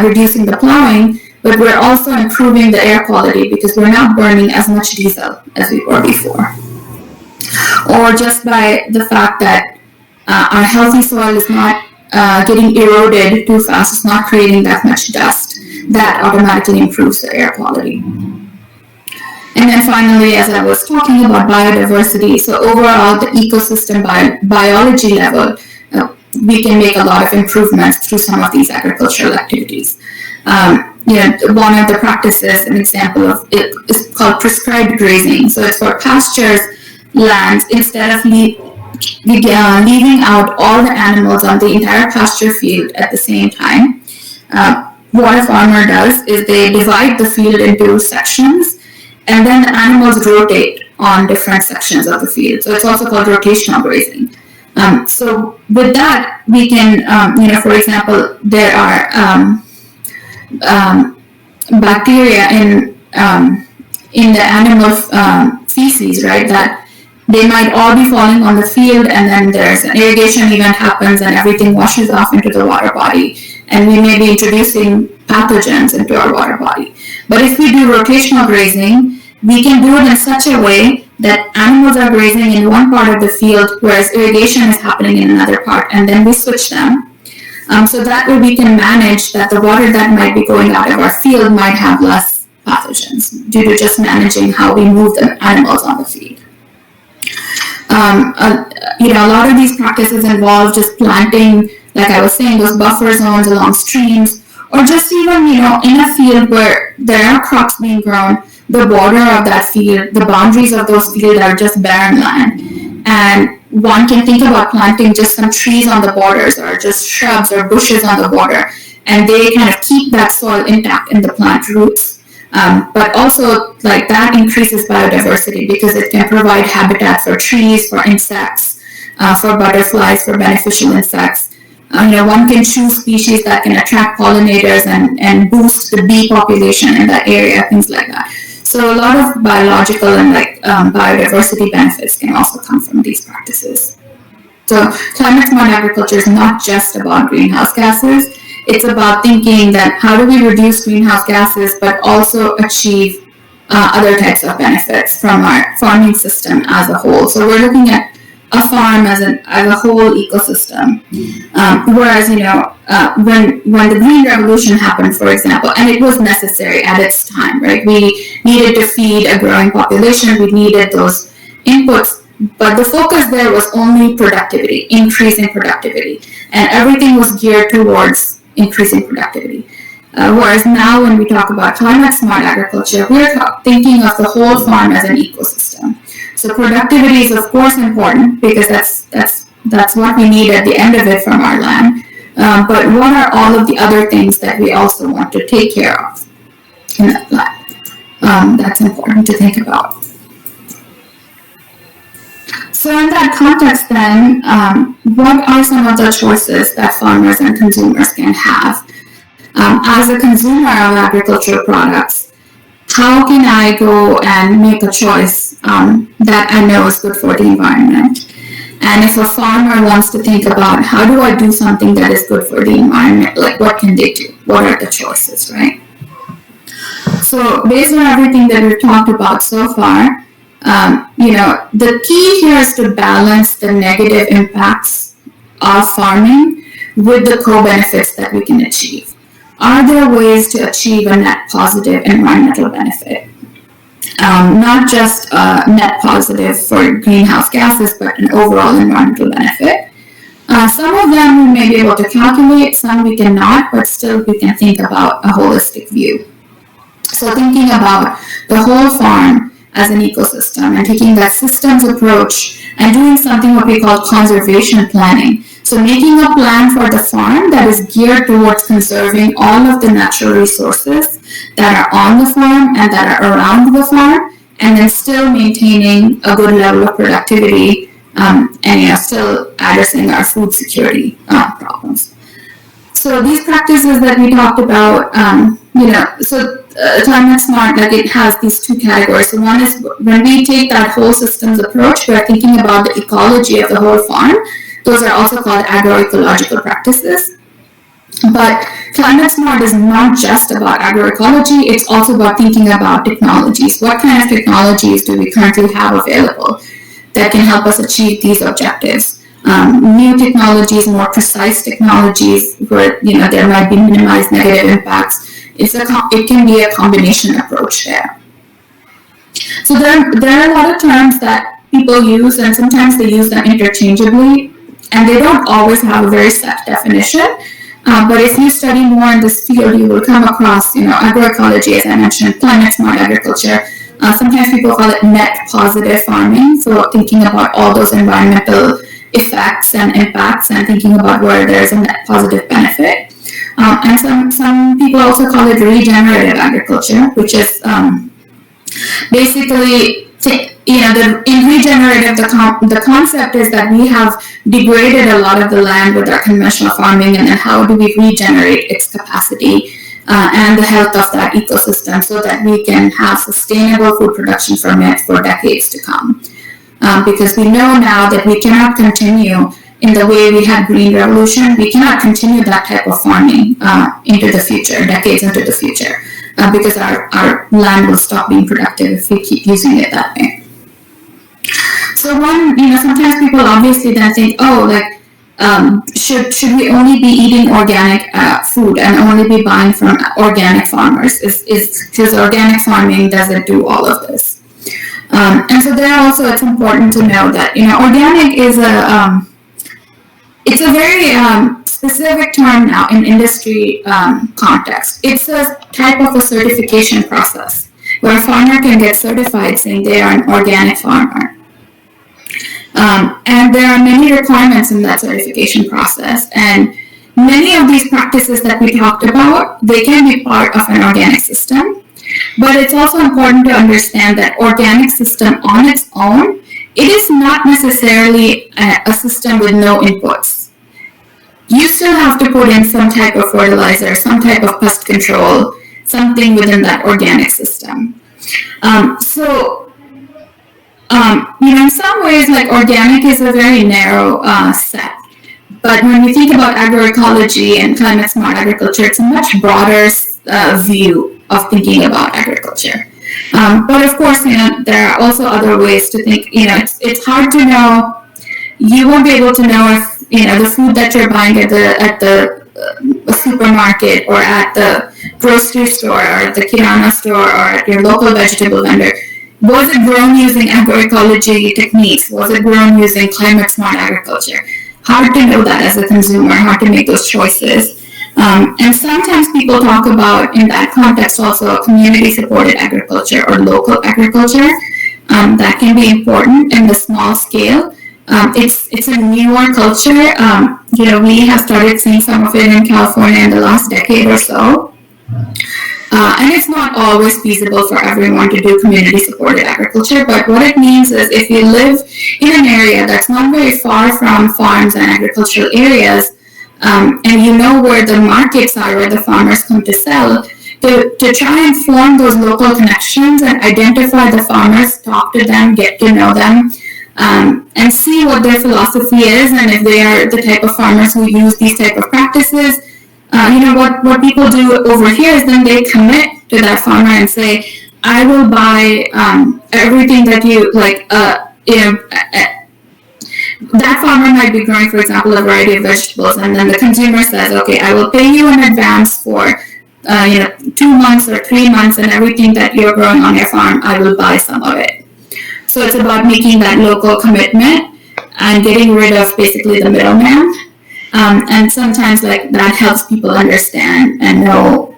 reducing the plowing, but we're also improving the air quality because we're not burning as much diesel as we were before. Or just by the fact that our healthy soil is not getting eroded too fast, it's not creating that much dust, that automatically improves the air quality. And then finally, as I was talking about biodiversity, so overall the ecosystem biology level, we can make a lot of improvements through some of these agricultural activities. One of the practices, an example of it, is called prescribed grazing. So it's for pastures, lands, instead of leaving out all the animals on the entire pasture field at the same time. What a farmer does is they divide the field into sections, and then the animals rotate on different sections of the field. So it's also called rotational grazing. So with that, we can, for example, there are bacteria in the animal feces, right, that they might all be falling on the field, and then there's an irrigation event happens and everything washes off into the water body, and we may be introducing pathogens into our water body. But if we do rotational grazing, we can do it in such a way that animals are grazing in one part of the field, whereas irrigation is happening in another part, and then we switch them. So that way we can manage that the water that might be going out of our field might have less pathogens due to just managing how we move the animals on the field. A lot of these practices involve just planting, like I was saying, those buffer zones along streams, or just even, in a field where there are crops being grown, the border of that field, the boundaries of those fields are just barren land. And one can think about planting just some trees on the borders or just shrubs or bushes on the border, and they kind of keep that soil intact in the plant roots. But also, like, that increases biodiversity because it can provide habitat for trees, for insects, for butterflies, for beneficial insects. One can choose species that can attract pollinators and boost the bee population in that area, things like that. So a lot of biological and biodiversity benefits can also come from these practices. So climate smart agriculture is not just about greenhouse gases. It's about thinking that how do we reduce greenhouse gases, but also achieve other types of benefits from our farming system as a whole. So we're looking at a farm as a whole ecosystem. Whereas, when the Green Revolution happened, for example, and it was necessary at its time, right? We needed to feed a growing population. We needed those inputs. But the focus there was only productivity, increasing productivity. And everything was geared towards increasing productivity. Whereas now when we talk about climate smart agriculture, we're thinking of the whole farm as an ecosystem. So productivity is of course important because that's what we need at the end of it from our land. But what are all of the other things that we also want to take care of in that land? That's important to think about. So in that context then, what are some of the choices that farmers and consumers can have? As a consumer of agricultural products, how can I go and make a choice that I know is good for the environment? And if a farmer wants to think about how do I do something that is good for the environment, like what can they do? What are the choices, right? So based on everything that we've talked about so far, the key here is to balance the negative impacts of farming with the co-benefits that we can achieve. Are there ways to achieve a net positive environmental benefit? Not just net positive for greenhouse gases, but an overall environmental benefit. Some of them we may be able to calculate, some we cannot, but still we can think about a holistic view. So thinking about the whole farm as an ecosystem and taking that systems approach and doing something what we call conservation planning. So making a plan for the farm that is geared towards conserving all of the natural resources that are on the farm and that are around the farm, and then still maintaining a good level of productivity and still addressing our food security problems. So these practices that we talked about, climate smart, like it has these two categories. So one is when we take that whole systems approach, we're thinking about the ecology of the whole farm. Those are also called agroecological practices. But climate smart is not just about agroecology, it's also about thinking about technologies. What kind of technologies do we currently have available that can help us achieve these objectives? New technologies, more precise technologies where there might be minimized negative impacts. It can be a combination approach there. So there are a lot of terms that people use, and sometimes they use them interchangeably, and they don't always have a very set definition. But if you study more in this field, you will come across, agroecology, as I mentioned, climate smart agriculture. Sometimes people call it net positive farming, so thinking about all those environmental effects and impacts and thinking about where there's a net positive benefit. And some people also call it regenerative agriculture, which is basically, in regenerative, the concept is that we have degraded a lot of the land with our conventional farming, and then how do we regenerate its capacity and the health of that ecosystem so that we can have sustainable food production from it for decades to come. Because we know now that we cannot continue in the way we had green revolution, we cannot continue that type of farming into the future, decades into the future, because our land will stop being productive if we keep using it that way. So sometimes people obviously then think, should we only be eating organic food and only be buying from organic farmers? Because organic farming doesn't do all of this. And so there also it's important to know that organic is it's a very specific term now in industry context. It's a type of a certification process where a farmer can get certified saying they are an organic farmer. And there are many requirements in that certification process, and many of these practices that we talked about, they can be part of an organic system, but it's also important to understand that organic system on its own, it is not necessarily a system with no inputs. You still have to put in some type of fertilizer, some type of pest control, something within that organic system. In some ways, like organic is a very narrow set. But when we think about agroecology and climate smart agriculture, it's a much broader view of thinking about agriculture. But of course, there are also other ways to think. It's hard to know. You won't be able to know if the food that you're buying at the supermarket or at the grocery store or at the kirana store or at your local vegetable vendor. Was it grown using agroecology techniques? Was it grown using climate smart agriculture? Hard to know that as a consumer, hard to make those choices. And sometimes people talk about, in that context, also community supported agriculture or local agriculture. That can be important in the small scale. It's a newer culture. We have started seeing some of it in California in the last decade or so. And it's not always feasible for everyone to do community-supported agriculture, but what it means is if you live in an area that's not very far from farms and agricultural areas, and you know where the markets are, where the farmers come to sell, to try and form those local connections and identify the farmers, talk to them, get to know them, and see what their philosophy is, and if they are the type of farmers who use these type of practices. What people do over here is then they commit to that farmer and say, I will buy everything that you like. That farmer might be growing, for example, a variety of vegetables, and then the consumer says, okay, I will pay you in advance for 2 months or 3 months, and everything that you're growing on your farm, I will buy some of it. So it's about making that local commitment and getting rid of basically the middleman. And sometimes like that helps people understand and know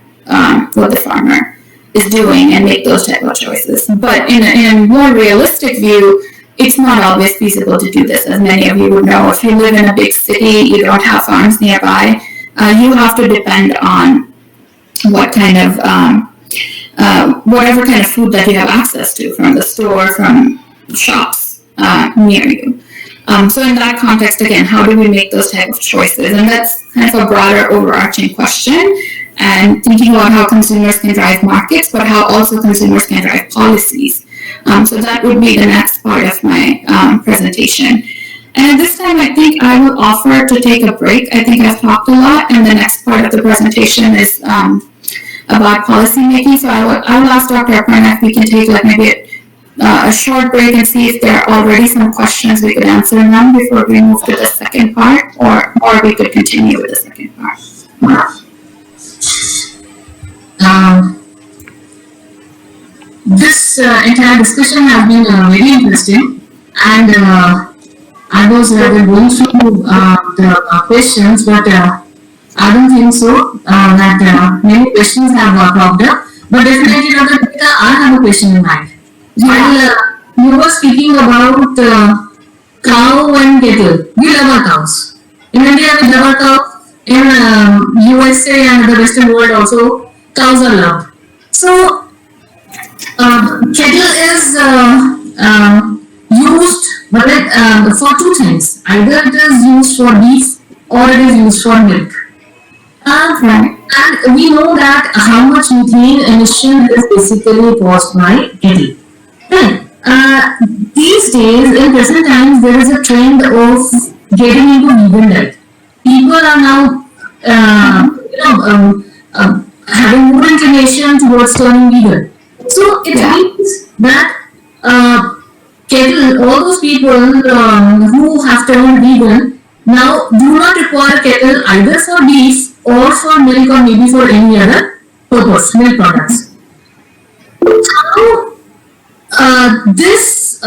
what the farmer is doing and make those type of choices. But in a more realistic view, it's not always feasible to do this, as many of you would know. If you live in a big city, you don't have farms nearby, you have to depend on what kind of whatever kind of food that you have access to from the store, from shops near you. So in that context, again, how do we make those type of choices? And that's kind of a broader overarching question, and thinking about how consumers can drive markets, but how also consumers can drive policies. So that would be the next part of my presentation. And at this time, I think I will offer to take a break. I think I've talked a lot, and the next part of the presentation is about policy making. So I will ask Dr. Aparna if we can take like maybe a short break and see if there are already some questions we could answer them before we move to the second part, or we could continue with the second part. This entire discussion has been very interesting, and I was going through the questions, but I don't think so that many questions have cropped up. But definitely, Dr. Geetika, I have a question in mind. While you were speaking about cow and cattle, we love our cows. In India, we love our cows. In USA and the Western world also, cows are loved. So, cattle is used for two things. Either it is used for beef or it is used for milk. And we know that how much methane emission is basically caused by cattle. These days, in present times, there is a trend of getting into vegan diet. People are now, having more inclination towards turning vegan. So it means that cattle, all those people who have turned vegan now do not require cattle either for beef or for milk or maybe for any other purpose, milk products. How this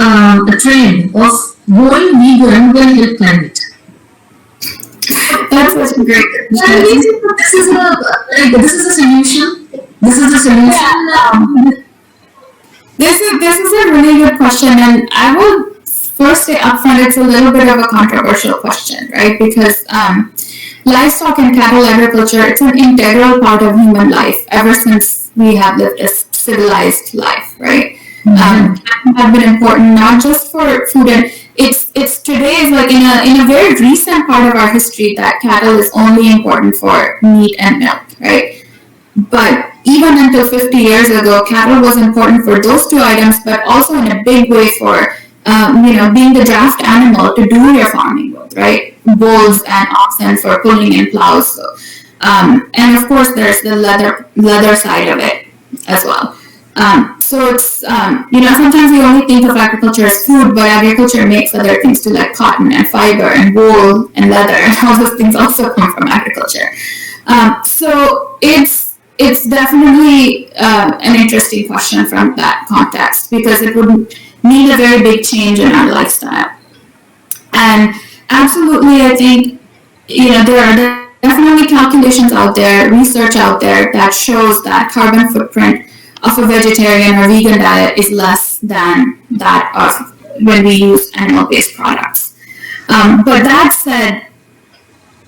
trend of going vegan will help planet? That's great. This is a solution. This is a solution. This is a really good question, and I will first say upfront it's a little bit of a controversial question, right? Because livestock and cattle agriculture, it's an integral part of human life ever since we have lived a civilized life, right? Have been important not just for food, and it's today is like in a very recent part of our history that cattle is only important for meat and milk, right? But even until 50 years ago, cattle was important for those two items, but also in a big way for being the draft animal to do your farming with, right? Bulls and oxen for pulling in plows. So, and of course, there's the leather side of it as well. So it's, sometimes we only think of agriculture as food, but agriculture makes other things too, like cotton and fiber and wool and leather, and all those things also come from agriculture. So it's definitely an interesting question from that context, because it would need a very big change in our lifestyle. And absolutely, I think, there are definitely calculations out there, research out there that shows that carbon footprint of a vegetarian or vegan diet is less than that of when we use animal-based products. But that said,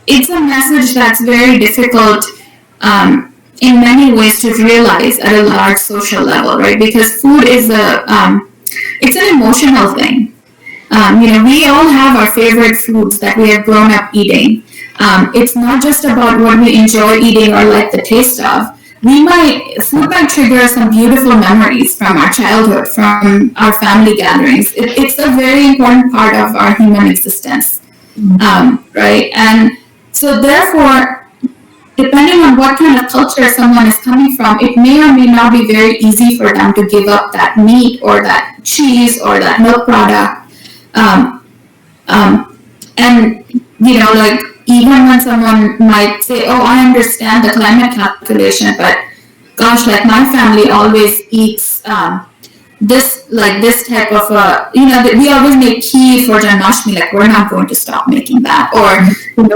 it's a message that's very difficult in many ways to realize at a large social level, right? Because food is it's an emotional thing. We all have our favorite foods that we have grown up eating. It's not just about what we enjoy eating or like the taste of. Food might trigger some beautiful memories from our childhood, from our family gatherings. It's a very important part of our human existence, right? And so therefore, depending on what kind of culture someone is coming from, it may or may not be very easy for them to give up that meat or that cheese or that milk product. And, like, even when someone might say, oh, I understand the climate calculation, but gosh, like my family always eats this type of we always make kheer for Janmashtami, like we're not going to stop making that. Or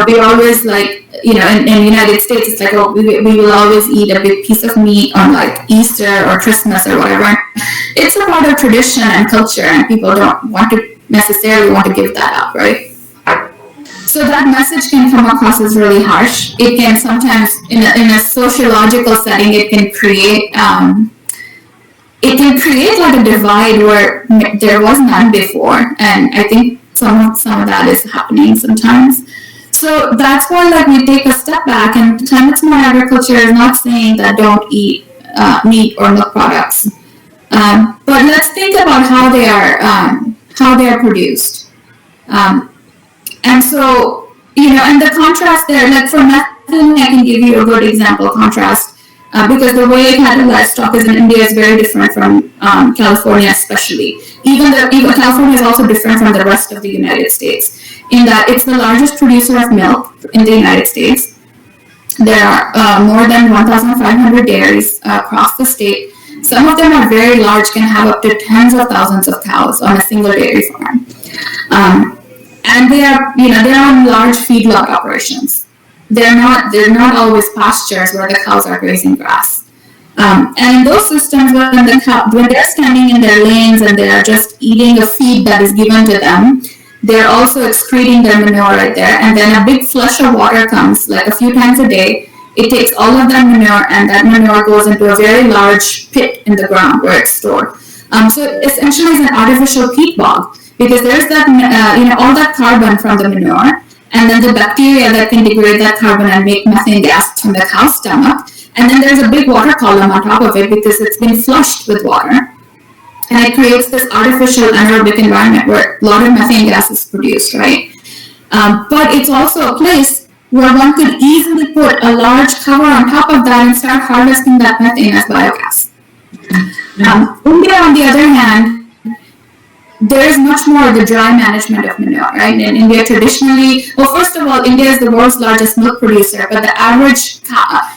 we always like in the United States it's like, oh, we will always eat a big piece of meat on like Easter or Christmas or whatever. It's a part of tradition and culture, and people don't necessarily want to give that up, right? So that message can come across as really harsh. It can sometimes, in a sociological setting, it can create like a divide where there was none before, and I think some of that is happening sometimes. So that's why, like, we take a step back, and climate smart agriculture is not saying that don't eat meat or milk products, but let's think about how they are produced. And so, and the contrast there, like for methane, I can give you a good example contrast, because the way cattle livestock is in India is very different from California, especially. Even California is also different from the rest of the United States, in that it's the largest producer of milk in the United States. There are more than 1,500 dairies across the state. Some of them are very large, can have up to tens of thousands of cows on a single dairy farm. And they are on large feedlot operations. They're not always pastures where the cows are grazing grass. And in those systems, when they're standing in their lanes and they are just eating a feed that is given to them, they're also excreting their manure right there. And then a big flush of water comes, like a few times a day. It takes all of that manure, and that manure goes into a very large pit in the ground where it's stored. So essentially, it's an artificial peat bog, because there's that, all that carbon from the manure, and then the bacteria that can degrade that carbon and make methane gas from the cow's stomach. And then there's a big water column on top of it because it's been flushed with water. And it creates this artificial anaerobic environment where a lot of methane gas is produced, right? But it's also a place where one could easily put a large cover on top of that and start harvesting that methane as biogas. India, on the other hand, there is much more the dry management of manure, right? In India, traditionally, well, first of all, India is the world's largest milk producer, but the average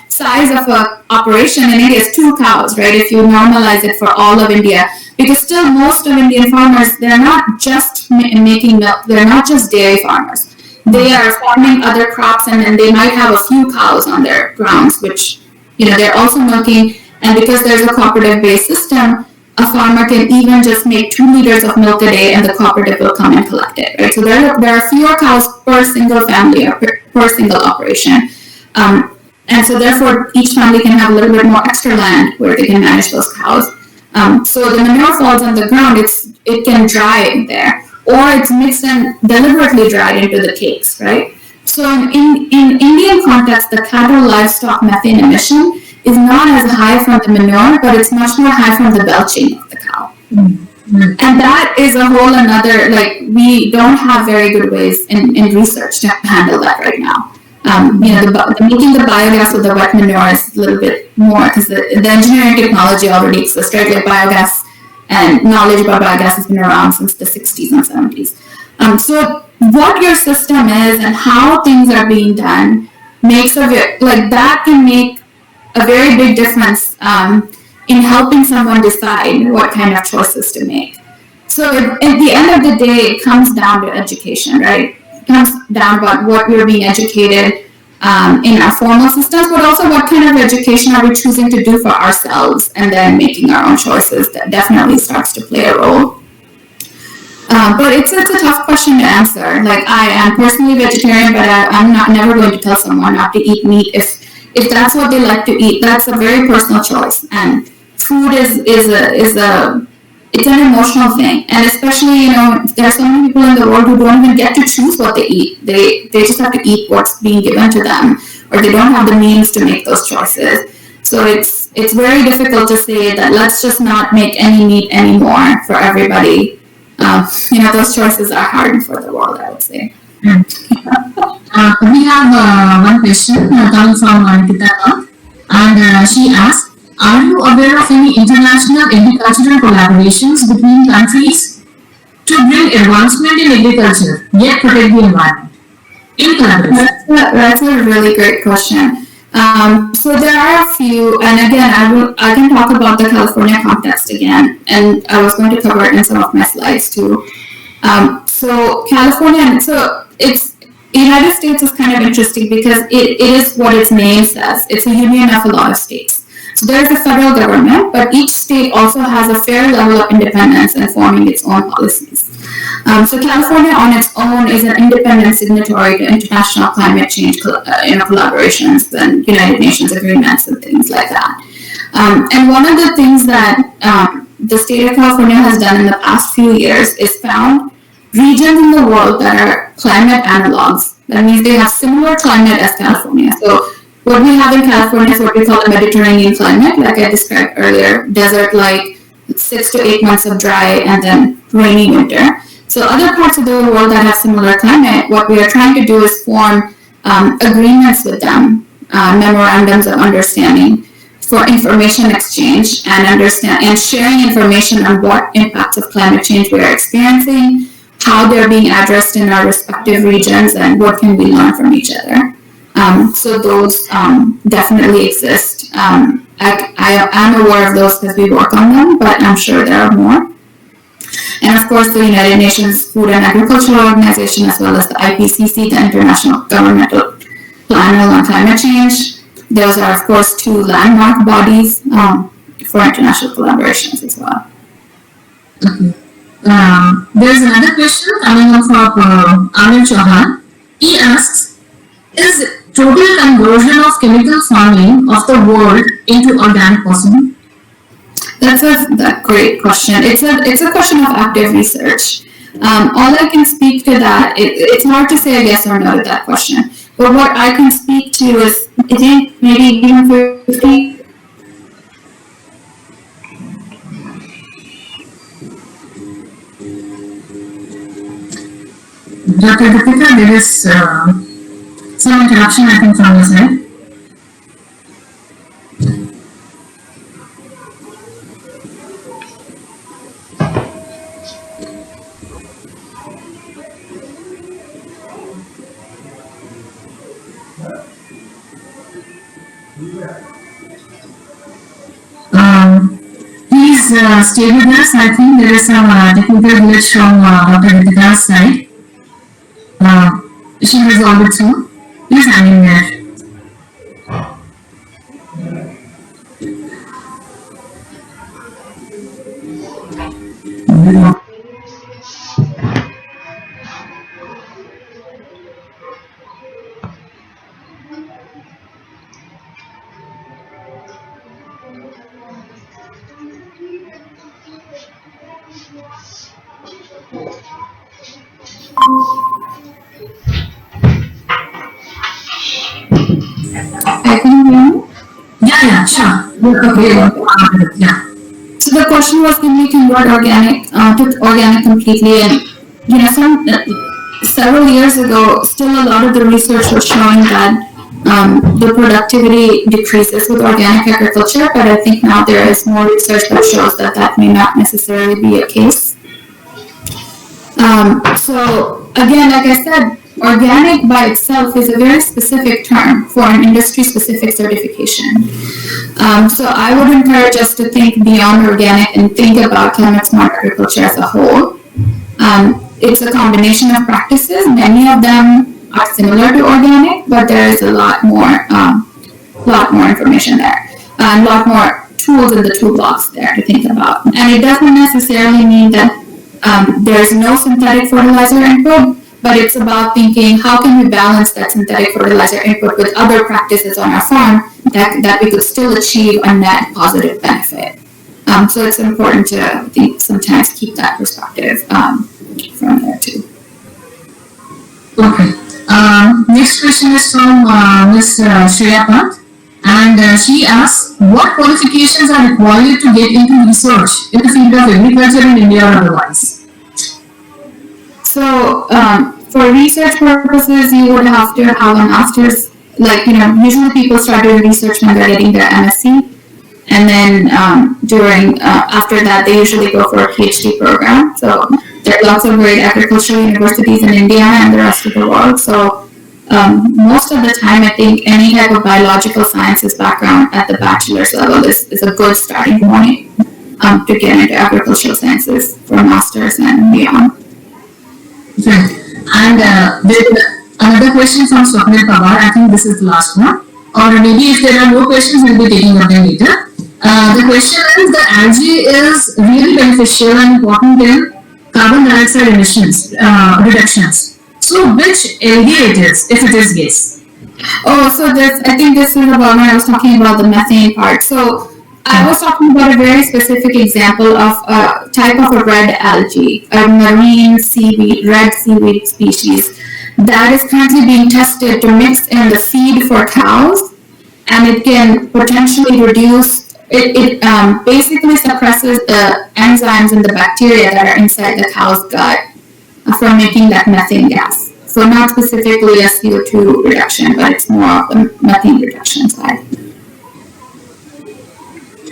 size of an operation in India is 2 cows, right? If you normalize it for all of India, because still most of Indian farmers, they're not just making milk, they're not just dairy farmers. They are farming other crops, and then they might have a few cows on their grounds, which, they're also milking. And because there's a cooperative-based system, a farmer can even just make 2 liters of milk a day, and the cooperative will come and collect it, right? So there are fewer cows per single family or per single operation. And so therefore, each family can have a little bit more extra land where they can manage those cows. So the manure falls on the ground, it can dry there, or it's mixed and deliberately dried into the cakes, right? So in Indian context, the cattle livestock methane emission is not as high from the manure, but it's much more high from the belching of the cow. Mm-hmm. And that is a whole another, like, we don't have very good ways in research to handle that right now. Making the biogas with the wet manure is a little bit more, because the engineering technology already exists, right? Like biogas and knowledge about biogas has been around since the 60s and 70s. So what your system is and how things are being done that can make a very big difference in helping someone decide what kind of choices to make. So at the end of the day, it comes down to education, right? It comes down about what we're being educated in our formal systems, but also what kind of education are we choosing to do for ourselves, and then making our own choices. That definitely starts to play a role. But it's a tough question to answer. Like, I am personally vegetarian, but I'm never going to tell someone not to eat meat if that's what they like to eat. That's a very personal choice, and food it it's an emotional thing, and especially, there are so many people in the world who don't even get to choose what they eat. They just have to eat what's being given to them, or they don't have the means to make those choices. So it's very difficult to say that let's just not make any meat anymore for everybody. Those choices are hard for the world, I would say. We have one question coming from Geetika, and she asks, are you aware of any international agricultural collaborations between countries to bring advancement in agriculture yet protect the environment? In collaboration. That's a really great question. So there are a few, and again, I can talk about the California context again, and I was going to cover it in some of my slides too. So California, it's United States is kind of interesting because it is what its name says. It's a union of a lot of states. So there's the federal government, but each state also has a fair level of independence in forming its own policies. So California on its own is an independent signatory to international climate change collaborations and United Nations agreements and things like that. And one of the things that the state of California has done in the past few years is found regions in the world that are climate analogs. That means they have similar climate as California. So what we have in California is what we call the Mediterranean climate, like I described earlier, desert-like, 6 to 8 months of dry and then rainy winter. So other parts of the world that have similar climate, what we are trying to do is form agreements with them, memorandums of understanding for information exchange and sharing information on what impacts of climate change we are experiencing, how they're being addressed in our respective regions, and what can we learn from each other. So those definitely exist. I am aware of those because we work on them, but I'm sure there are more. And of course, the United Nations Food and Agriculture Organization, as well as the IPCC, the International Governmental Panel on Climate Change. Those are, of course, two landmark bodies for international collaborations as well. Okay. There's another question coming up from Anil Chauhan. He asks, is total conversion of chemical farming of the world into organic possible? That's a great question. It's a question of active research. All I can speak to that, it's hard to say a yes or no to that question. But what I can speak to is, I think maybe even 50. Dr. Geetika, there is some interruption, I think, from your side. Please stay with us. I think there is some technical glitch from Dr. Geetika's side. She will resolve it soon. Please hang in there. I can hear you. Yeah, sure. Okay. Yeah. So the question was, can we convert organic to organic completely? And several years ago, still a lot of the research was showing that the productivity decreases with organic agriculture, but I think now there is more research that shows that that may not necessarily be a case. So again, like I said, organic by itself is a very specific term for an industry-specific certification. So I would encourage us to think beyond organic and think about climate-smart agriculture as a whole. It's a combination of practices. Many of them are similar to organic, but there is a lot more information there, and a lot more tools in the toolbox there to think about. And it doesn't necessarily mean that there's no synthetic fertilizer input, but it's about thinking how can we balance that synthetic fertilizer input with other practices on our farm that we could still achieve a net positive benefit. So it's important to, I think, sometimes keep that perspective from there too. Okay. Next question is from Ms. Shreya Pant, and she asks, what qualifications are required to get into research in the field of agriculture in India or otherwise? So for research purposes, you would have to have a master's. Like, usually people start doing research when they're getting their MSc, and then after that, they usually go for a PhD program. So there are lots of great agricultural universities in India and the rest of the world. So most of the time, I think any type of biological sciences background at the bachelor's level is a good starting point to get into agricultural sciences for masters and beyond. Okay. And then another question from Swapnil Pawar. I think this is the last one. Or maybe if there are more questions, we'll be taking up them later. The question is, the algae is really beneficial and important in carbon dioxide emissions reductions. So which algae it is, if it is yes? Oh, so I think this is about when I was talking about the methane part. So I was talking about a very specific example of a type of a red algae, a marine seaweed, red seaweed species that is currently being tested to mix in the feed for cows, and it can potentially reduce. It basically suppresses the enzymes and the bacteria that are inside the cow's gut from making that methane gas. So not specifically a CO2 reduction, but it's more of the methane reduction side.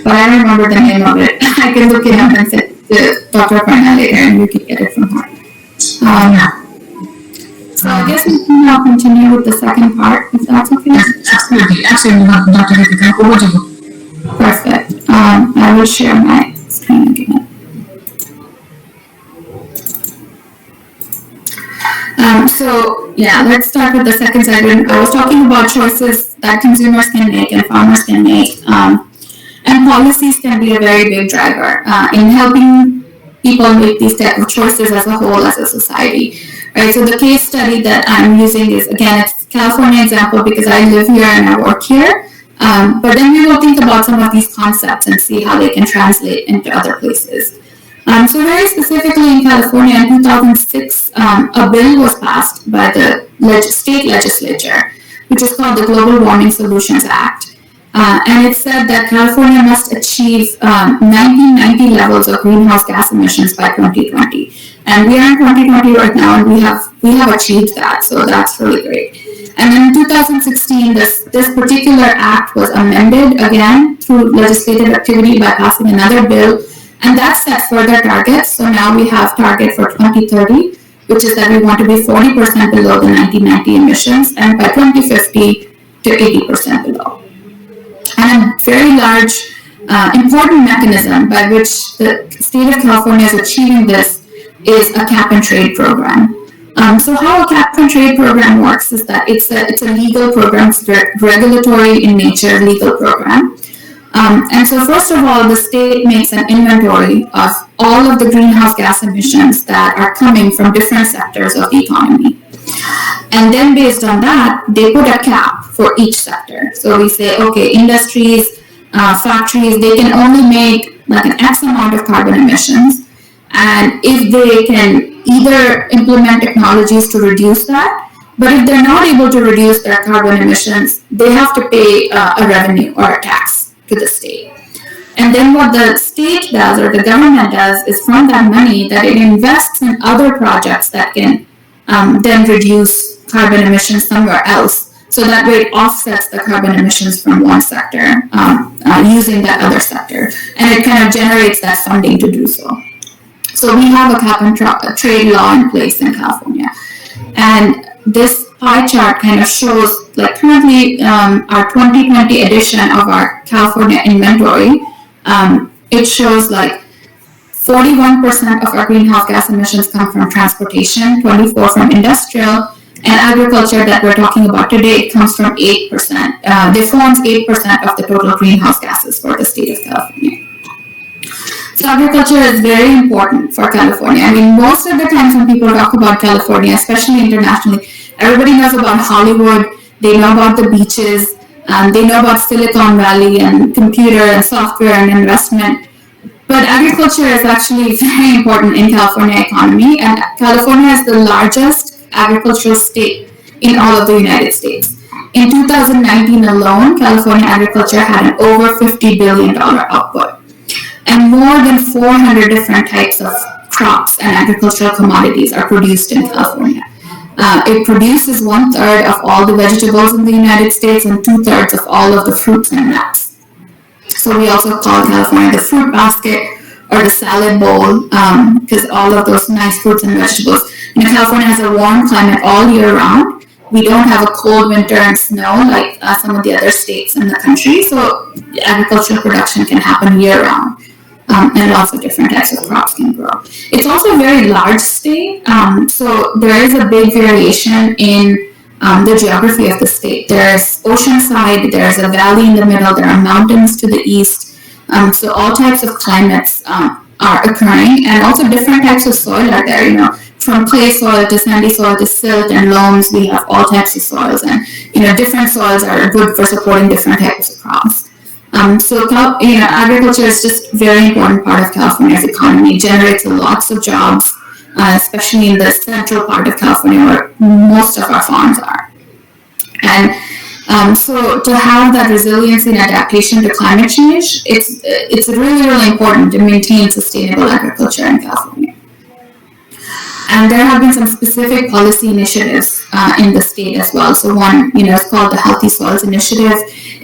But I don't remember the name of it. I can look it up and send it to Dr. Aparna later, and you can get it from her. So I guess we can now continue with the second part, if that's okay. Absolutely, absolutely, Dr. Geetika. Over to you. Perfect. I will share my screen again. So yeah, let's start with the second side. I was talking about choices that consumers can make and farmers can make, and policies can be a very big driver in helping people make these type of choices as a whole, as a society. Right. So the case study that I'm using is, again, it's California example because I live here and I work here. But then we will think about some of these concepts and see how they can translate into other places. So very specifically in California in 2006, a bill was passed by the state legislature, which is called the Global Warming Solutions Act. And it said that California must achieve 1990 levels of greenhouse gas emissions by 2020. And we are in 2020 right now, and we have achieved that, so that's really great. And then in 2016, this particular act was amended again through legislative activity by passing another bill, and that sets further targets. So now we have target for 2030, which is that we want to be 40% below the 1990 emissions, and by 2050 to 80% below. And a very large, important mechanism by which the state of California is achieving this is a cap and trade program. So how a cap and trade program works is that it's a legal program, it's regulatory in nature, legal program. And so first of all, the state makes an inventory of all of the greenhouse gas emissions that are coming from different sectors of the economy. And then based on that, they put a cap for each sector. So we say, okay, industries, factories, they can only make like an X amount of carbon emissions. And if they can either implement technologies to reduce that, but if they're not able to reduce their carbon emissions, they have to pay a revenue or a tax to the state. And then what the state does or the government does is from that money that it invests in other projects that can then reduce carbon emissions somewhere else. So that way it offsets the carbon emissions from one sector using that other sector. And it kind of generates that funding to do so. So we have a cap and trade law in place in California. And this pie chart kind of shows, like currently our 2020 edition of our California inventory, it shows like 41% of our greenhouse gas emissions come from transportation, 24% from industrial, and agriculture that we're talking about today comes from 8%. They forms 8% of the total greenhouse gases for the state of California. So agriculture is very important for California. I mean, most of the times when people talk about California, especially internationally, everybody knows about Hollywood, they know about the beaches, they know about Silicon Valley and computer and software and investment. But agriculture is actually very important in California economy, and California is the largest agricultural state in all of the United States. In 2019 alone, California agriculture had an over $50 billion output, and more than 400 different types of crops and agricultural commodities are produced in California. It produces 1/3 of all the vegetables in the United States and 2/3 of all of the fruits and nuts. So we also call California the fruit basket or the salad bowl, because all of those nice fruits and vegetables. California has a warm climate all year round. We don't have a cold winter and snow like some of the other states in the country. So agricultural production can happen year round. And lots of different types of crops can grow. It's also a very large state, so there is a big variation in the geography of the state. There's oceanside, there's a valley in the middle, there are mountains to the east. So all types of climates are occurring, and also different types of soil are there. From clay soil to sandy soil to silt and loams, we have all types of soils, and different soils are good for supporting different types of crops. So agriculture is just a very important part of California's economy. It generates lots of jobs, especially in the central part of California where most of our farms are. And so to have that resiliency and adaptation to climate change, it's really, really important to maintain sustainable agriculture in California. And there have been some specific policy initiatives in the state as well. So one, is called the Healthy Soils Initiative.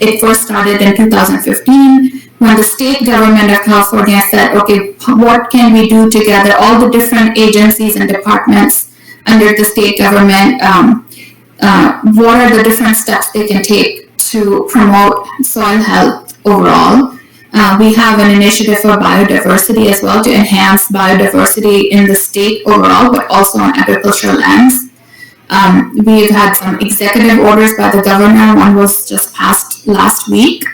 It first started in 2015 when the state government of California said, okay, what can we do together? All the different agencies and departments under the state government, what are the different steps they can take to promote soil health overall? We have an initiative for biodiversity as well to enhance biodiversity in the state overall, but also on agricultural lands. We've had some executive orders by the governor. One was just passed last week,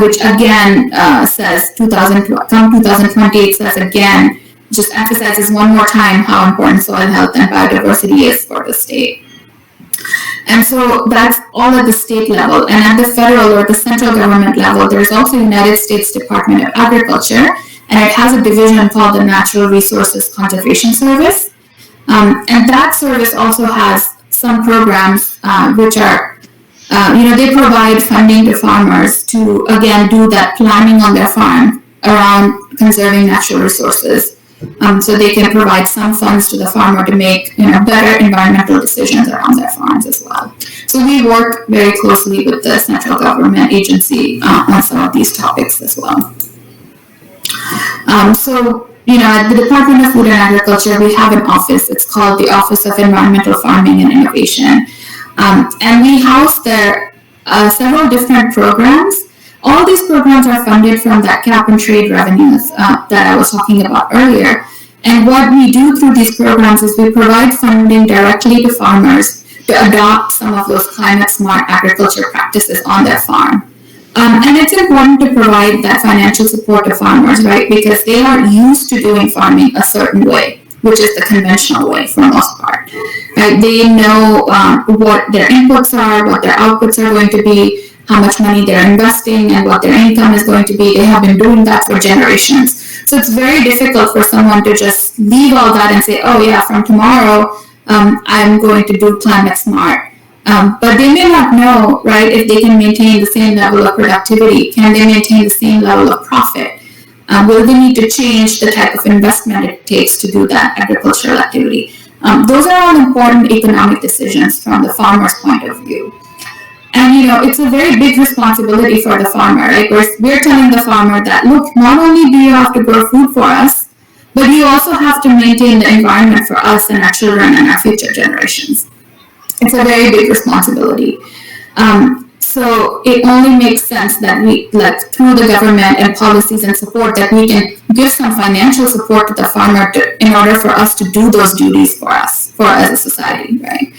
which again says 2020, it says again, just emphasizes one more time how important soil health and biodiversity is for the state. And so that's all at the state level. And at the federal or the central government level, there's also United States Department of Agriculture, and it has a division called the Natural Resources Conservation Service. And that service also has some programs which are, they provide funding to farmers to, again, do that planning on their farm around conserving natural resources. So they can provide some funds to the farmer to make better environmental decisions around their farms as well. So we work very closely with the central government agency on some of these topics as well. At the Department of Food and Agriculture, we have an office. It's called the Office of Environmental Farming and Innovation. And we house there several different programs. All these programs are funded from that cap and trade revenues that I was talking about earlier. And what we do through these programs is we provide funding directly to farmers to adopt some of those climate smart agriculture practices on their farm. And it's important to provide that financial support to farmers, right? Because they are used to doing farming a certain way, which is the conventional way for the most part. Right? They know what their inputs are, what their outputs are going to be, how much money they're investing, and what their income is going to be. They have been doing that for generations. So it's very difficult for someone to just leave all that and say, oh yeah, from tomorrow, I'm going to do climate smart. But they may not know, right, if they can maintain the same level of productivity. Can they maintain the same level of profit? Will they need to change the type of investment it takes to do that agricultural activity? Those are all important economic decisions from the farmer's point of view. And it's a very big responsibility for the farmer, right? We're telling the farmer that, look, not only do you have to grow food for us, but you also have to maintain the environment for us and our children and our future generations. It's a very big responsibility. So it only makes sense that we, through the government and policies and support, that we can give some financial support to the farmer in order for us to do those duties for us as a society, right?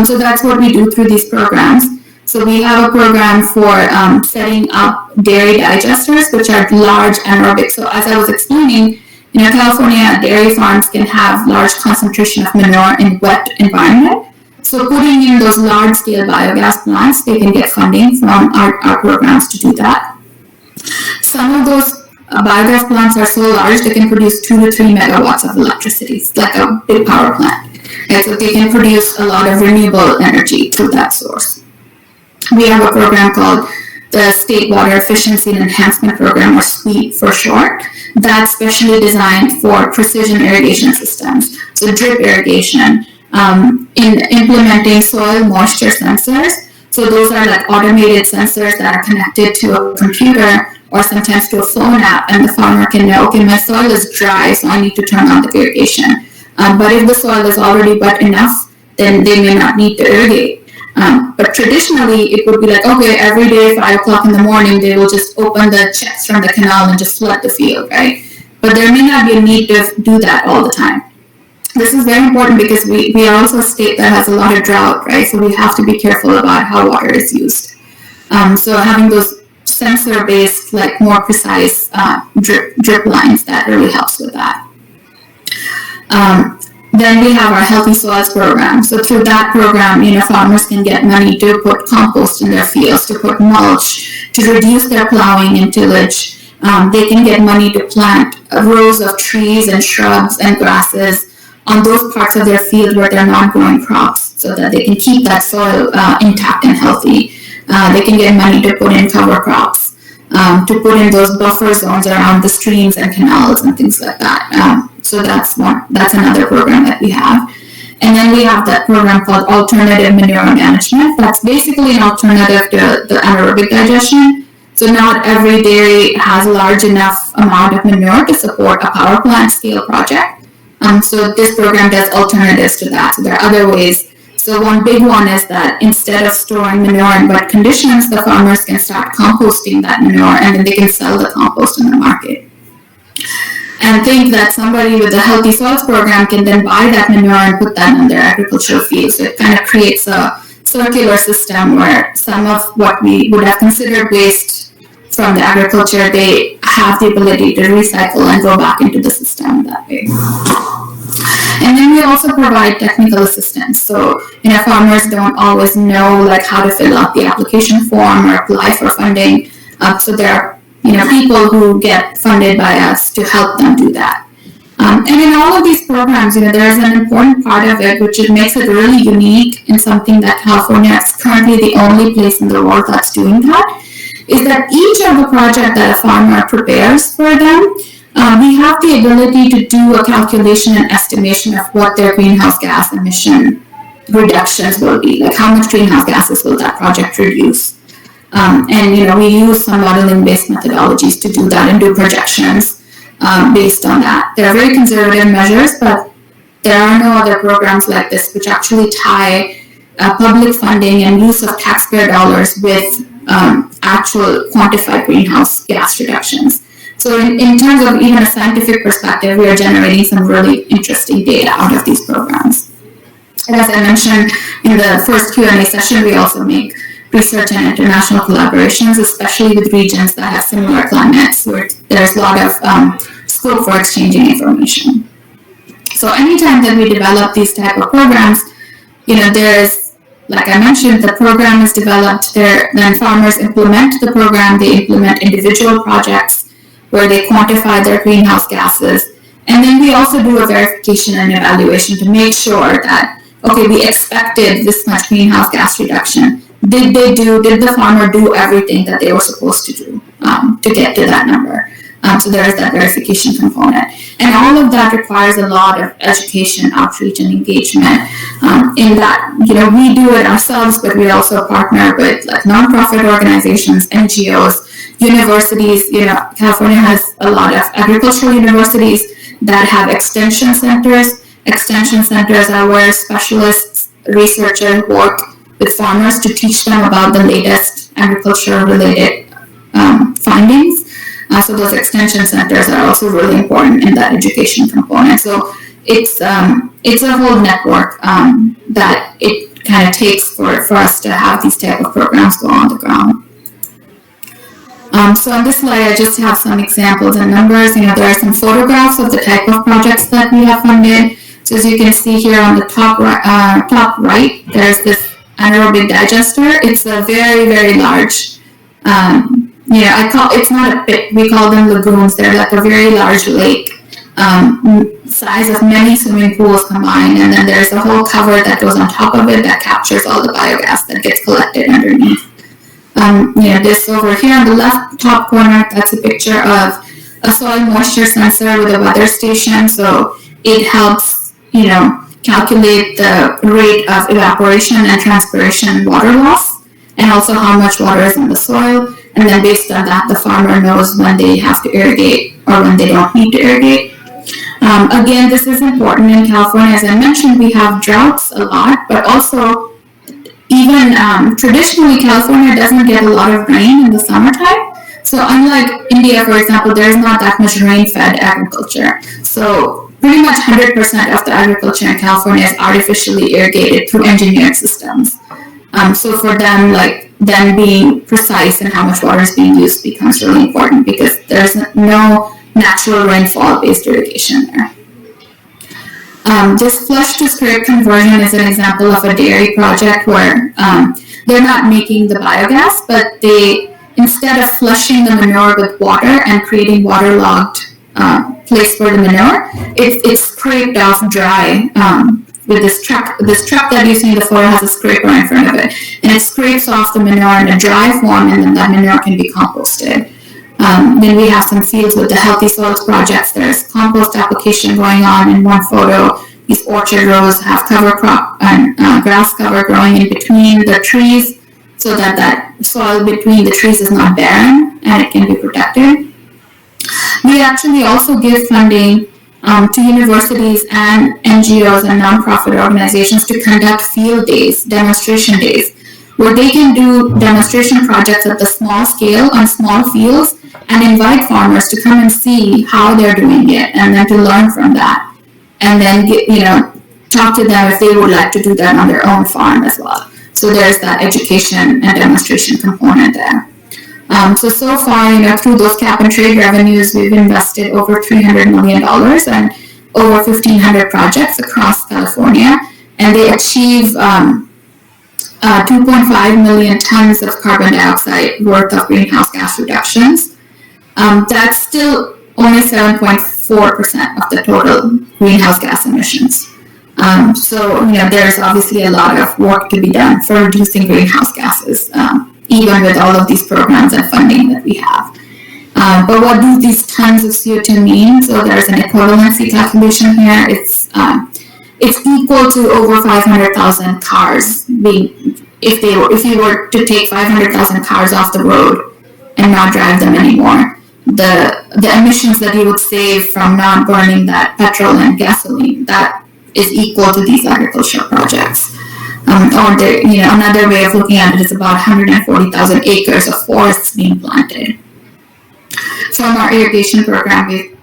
So that's what we do through these programs. So we have a program for setting up dairy digesters, which are large anaerobic. So as I was explaining, California dairy farms can have large concentration of manure in wet environment. So putting in those large-scale biogas plants, they can get funding from our programs to do that. Some of those biogas plants are so large they can produce 2 to 3 megawatts of electricity. It's like a big power plant. Right? So they can produce a lot of renewable energy through that source. We have a program called the State Water Efficiency and Enhancement Program, or SWEEP for short, that's specially designed for precision irrigation systems. So drip irrigation, in implementing soil moisture sensors. So those are like automated sensors that are connected to a computer or sometimes to a phone app, and the farmer can know, okay, my soil is dry, so I need to turn on the irrigation. But if the soil is already wet enough, then they may not need to irrigate. But traditionally, it would be like, okay, every day, 5 o'clock in the morning, they will just open the checks from the canal and just flood the field, right? But there may not be a need to do that all the time. This is very important because we are also a state that has a lot of drought, right? So we have to be careful about how water is used. So having those sensor-based, like more precise drip lines, that really helps with that. Then we have our Healthy Soils program. So through that program, farmers can get money to put compost in their fields, to put mulch, to reduce their plowing and tillage. They can get money to plant rows of trees and shrubs and grasses on those parts of their field where they're not growing crops, so that they can keep that soil intact and healthy. They can get money to put in cover crops, to put in those buffer zones around the streams and canals and things like that. So that's another program that we have. And then we have that program called Alternative Manure Management. That's basically an alternative to the anaerobic digestion. So not every dairy has a large enough amount of manure to support a power plant scale project. So this program does alternatives to that. So there are other ways. So one big one is that instead of storing manure in wet conditions, the farmers can start composting that manure, and then they can sell the compost in the market. And think that somebody with a Healthy Soils program can then buy that manure and put that in their agricultural field. So it kind of creates a circular system where some of what we would have considered waste from the agriculture, they have the ability to recycle and go back into the system that way. And then we also provide technical assistance. So, farmers don't always know like how to fill out the application form or apply for funding. So there are people who get funded by us to help them do that. And in all of these programs, there's an important part of it, which it makes it really unique and something that California is currently the only place in the world that's doing that, is that each of the project that a farmer prepares for them, we have the ability to do a calculation and estimation of what their greenhouse gas emission reductions will be, like how much greenhouse gases will that project reduce. And we use some modeling-based methodologies to do that and do projections based on that. They're very conservative measures, but there are no other programs like this which actually tie public funding and use of taxpayer dollars with actual quantified greenhouse gas reductions. So in terms of even a scientific perspective, we are generating some really interesting data out of these programs. And as I mentioned in the first Q&A session, we also make research and international collaborations, especially with regions that have similar climates where there's a lot of scope for exchanging information. So anytime that we develop these type of programs, there's, like I mentioned, the program is developed there, then farmers implement the program, they implement individual projects where they quantify their greenhouse gases. And then we also do a verification and evaluation to make sure that, okay, we expected this much greenhouse gas reduction. Did the farmer do everything that they were supposed to do to get to that number? So there is that verification component. And all of that requires a lot of education, outreach, and engagement. In that, we do it ourselves, but we also partner with like nonprofit organizations, NGOs, universities. California has a lot of agricultural universities that have extension centers. Extension centers are where specialists, researchers work with farmers to teach them about the latest agriculture-related findings. So those extension centers are also really important in that education component. So it's a whole network that it kind of takes for us to have these type of programs go on the ground. So on this slide, I just have some examples and numbers. There are some photographs of the type of projects that we have funded. So as you can see here on the top right, there's this anaerobic digester. It's a very, very large it's not a pit. We call them lagoons. They're like a very large lake, size of many swimming pools combined, and then there's a whole cover that goes on top of it that captures all the biogas that gets collected underneath. This over here on the left top corner, that's a picture of a soil moisture sensor with a weather station. So it helps, calculate the rate of evaporation and transpiration water loss, and also how much water is in the soil. And then based on that, the farmer knows when they have to irrigate or when they don't need to irrigate. Again, this is important in California. As I mentioned, we have droughts a lot, but also even traditionally, California doesn't get a lot of rain in the summertime. So unlike India, for example, there's not that much rain-fed agriculture. So pretty much 100% of the agriculture in California is artificially irrigated through engineered systems. So for them, them being precise in how much water is being used becomes really important because there's no natural rainfall-based irrigation there. This flush to scrape conversion is an example of a dairy project where they're not making the biogas, but they, instead of flushing the manure with water and creating waterlogged place for the manure, it's scraped off dry with this truck. This truck that you see in the photo has a scraper in front of it, and it scrapes off the manure in a dry form, and then that manure can be composted. Then we have some fields with the Healthy Soils projects. There's compost application going on in one photo. These orchard rows have cover crop and grass cover growing in between the trees so that soil between the trees is not barren and it can be protected. We actually also give funding to universities and NGOs and nonprofit organizations to conduct field days, demonstration days, where they can do demonstration projects at the small scale on small fields and invite farmers to come and see how they're doing it and then to learn from that. And then, talk to them if they would like to do that on their own farm as well. So there's that education and demonstration component there. So far, through those cap and trade revenues, we've invested over $300 million and over 1,500 projects across California, and they achieve 2.5 million tons of carbon dioxide worth of greenhouse gas reductions. That's still only 7.4% of the total greenhouse gas emissions. There's obviously a lot of work to be done for reducing greenhouse gases, even with all of these programs and funding that we have. But what do these tons of CO2 mean? So there's an equivalency calculation here. It's equal to over 500,000 cars if you were to take 500,000 cars off the road and not drive them anymore. The emissions that you would save from not burning that petrol and gasoline, that is equal to these agricultural projects. Another way of looking at it is about 140,000 acres of forests being planted. From our irrigation program, we've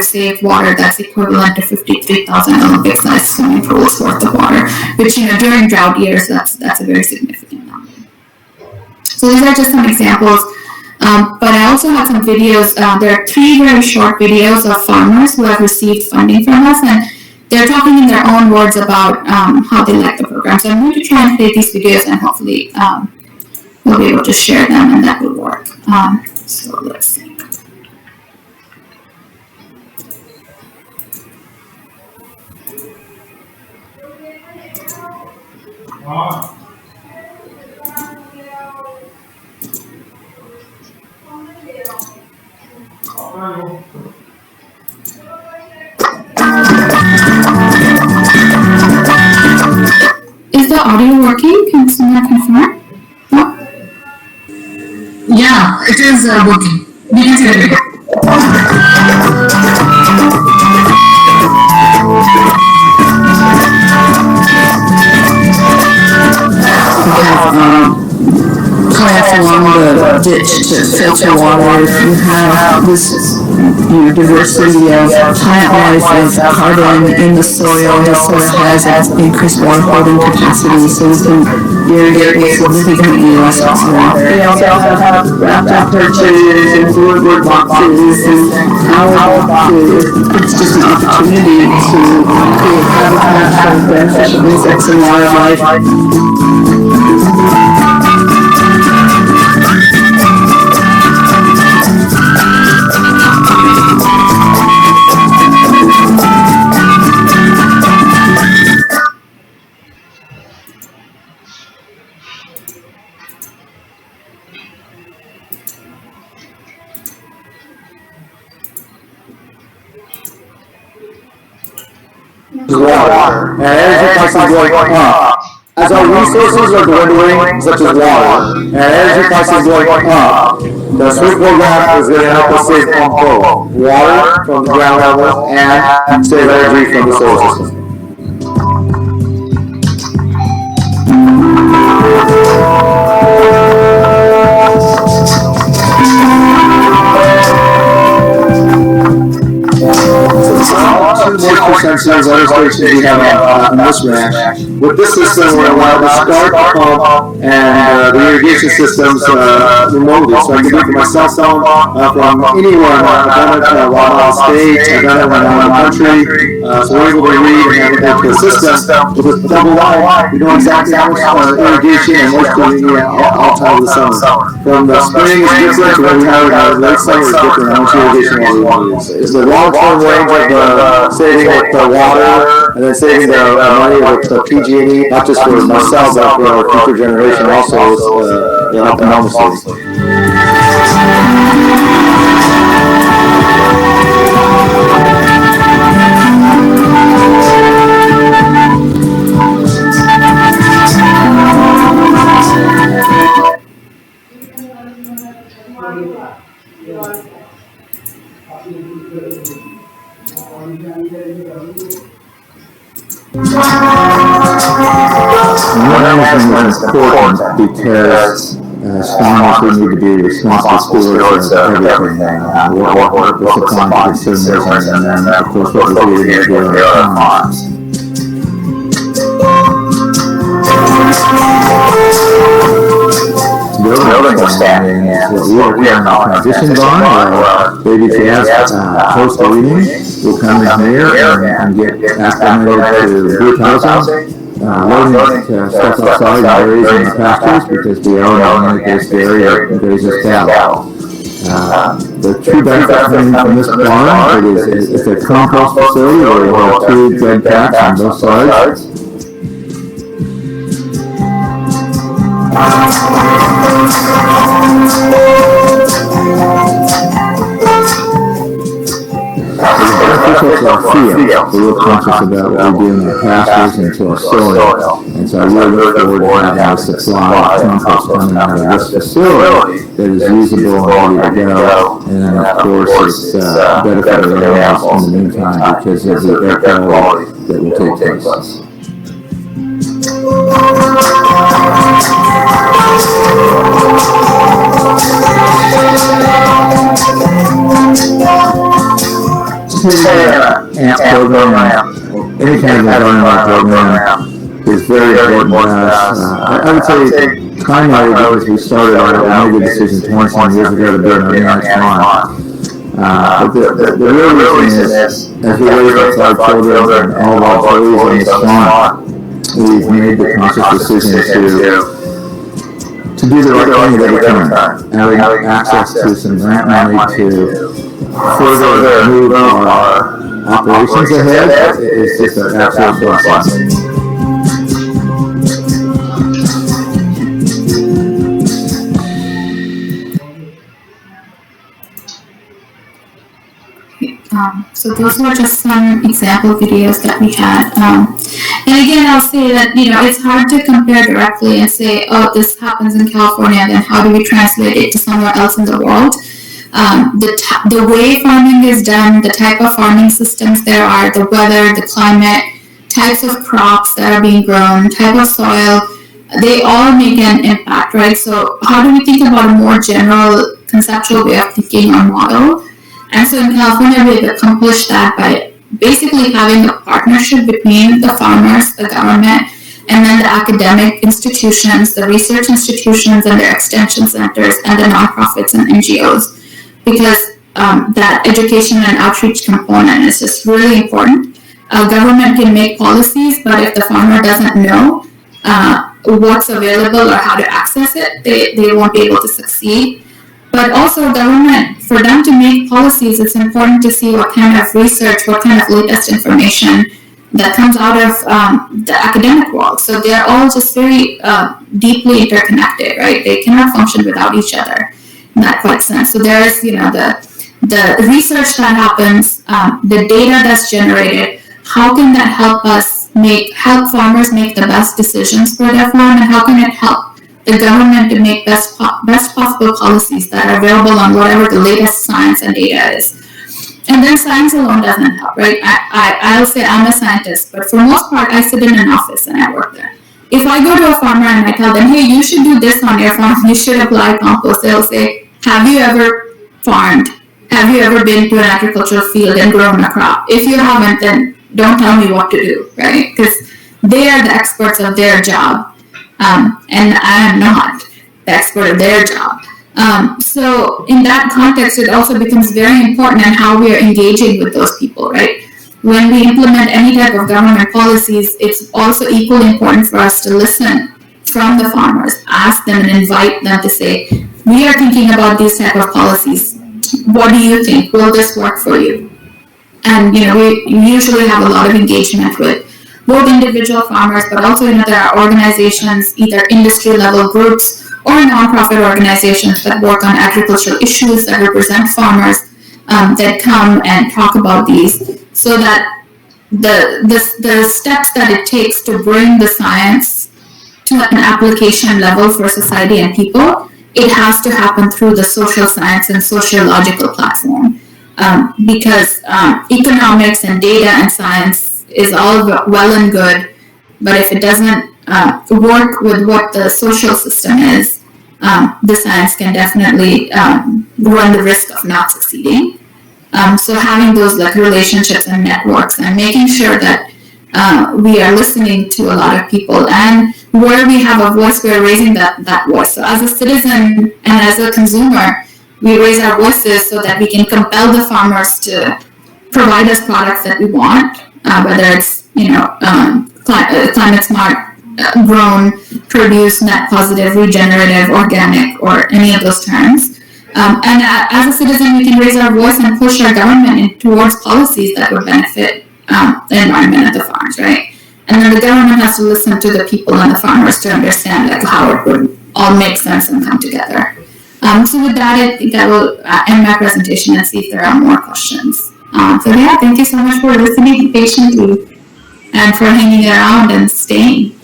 saved water that's equivalent to 53,000 Olympic-sized swimming pools worth of water, which during drought years, that's a very significant number. So these are just some examples. But I also have some videos. There are 3 very short videos of farmers who have received funding from us, and they're talking in their own words about how they like the program. So I'm going to try and play these videos, and hopefully we'll be able to share them, and that will work. So let's see. Is the audio working? Can someone confirm? No? Yeah, it is working. We can see it. Plants along the ditch to filter water. You have this diversity of plant life, of carbon in the soil. The soil has increased water holding capacity, so we can irrigate with significantly less water. They also have wrapped up perches and wood boxes and owl boxes. It's just an opportunity to create habitat for beneficial insects and wildlife. water, and energy prices going up. As our resources are dwindling, such as water, and energy prices going up, the SWIFT program is going to help us save on both water from the ground level and save energy from the solar system. Moisture sensors, other stations we have on this ranch. With this system, we're allowed to start, pump, and the irrigation systems remotely. So I can do it from my cell phone, from anywhere. I've done it while on the stage, I've done it when I'm in the country. So we're able to read and navigate the system with this double line. We know exactly how much irrigation and moisture we need all time of the summer. From the spring is different to what we have in the late summer is different. How much irrigation we want to use. It's the long-term range of saving with the water and then saving the money with the PG&E, not just for myself, but for our future generation also. It's help enormously. Management is important because as farmers we need to be responsible stewards of everything. What we're supplying to consumers and then of course what we're doing on our farms. The understanding is what we are now transitions on, or baby calves coastal reading will come in here and get acclimated to group housing. Learning to step outside and graze in the pastures because we are not like this area that grazes cattle. The true benefit coming from this barn is it's a compost facility where we have 2 dead cats on both sides. Beneficial to our field. We're real conscious about what we do in our pastures and to our soil. And so I really look forward to having a supply of compost coming out of this facility that is usable and ready to go. And then of course it's better for the animals in the meantime because of the air quality that will take place. AMP program, any kind of environmental program is very important to us. I would say primarily because we started out, we made the decision 20 years ago to build an organic farm. But the real reason is, as we raise our 5 children and all of our employees on this farm, we've made the conscious decision to do the right thing at every turn. Having access to some grant money to further move our operations ahead is just an absolute blessing. So those were just some example videos that we had. And again, I'll say that, it's hard to compare directly and say, oh, this happens in California, then how do we translate it to somewhere else in the world? The way farming is done, the type of farming systems there are, the weather, the climate, types of crops that are being grown, type of soil, they all make an impact, right? So how do we think about a more general conceptual way of thinking or model? And so in California, we've accomplished that by basically having a partnership between the farmers, the government, and then the academic institutions, the research institutions and their extension centers, and the nonprofits and NGOs. Because that education and outreach component is just really important. Government can make policies, but if the farmer doesn't know what's available or how to access it, they won't be able to succeed. But also government, for them to make policies, it's important to see what kind of research, what kind of latest information that comes out of the academic world. So they're all just very deeply interconnected, right? They cannot function without each other in that quite sense. So there is, the research that happens, the data that's generated, how can that help farmers make the best decisions for their farm, and how can it help the government to make best possible policies that are available on whatever the latest science and data is. And then science alone doesn't help, right? I'll say I'm a scientist, but for most part, I sit in an office and I work there. If I go to a farmer and I tell them, hey, you should do this on your farm, you should apply compost, they'll say, have you ever farmed? Have you ever been to an agricultural field and grown a crop? If you haven't, then don't tell me what to do, right? Because they are the experts of their job, and I am not the expert of their job. So in that context, it also becomes very important in how we are engaging with those people, right? When we implement any type of government policies, it's also equally important for us to listen from the farmers, ask them and invite them to say, we are thinking about these type of policies. What do you think? Will this work for you? And, we usually have a lot of engagement with both individual farmers, but also, there are organizations, either industry level groups or nonprofit organizations that work on agricultural issues that represent farmers that come and talk about these, so that the steps that it takes to bring the science to an application level for society and people, it has to happen through the social science and sociological platform. Because economics and data and science is all well and good, but if it doesn't work with what the social system is, the science can definitely run the risk of not succeeding. So having those relationships and networks and making sure that we are listening to a lot of people, and where we have a voice, we're raising that voice. So as a citizen and as a consumer, we raise our voices so that we can compel the farmers to provide us products that we want, whether it's climate smart, grown, produced, net positive, regenerative, organic, or any of those terms. And as a citizen, we can raise our voice and push our government towards policies that would benefit the environment and the farms, right? And then the government has to listen to the people and the farmers to understand how it would all make sense and come together. So with that, I think I will end my presentation and see if there are more questions. Thank you so much for listening patiently and for hanging around and staying.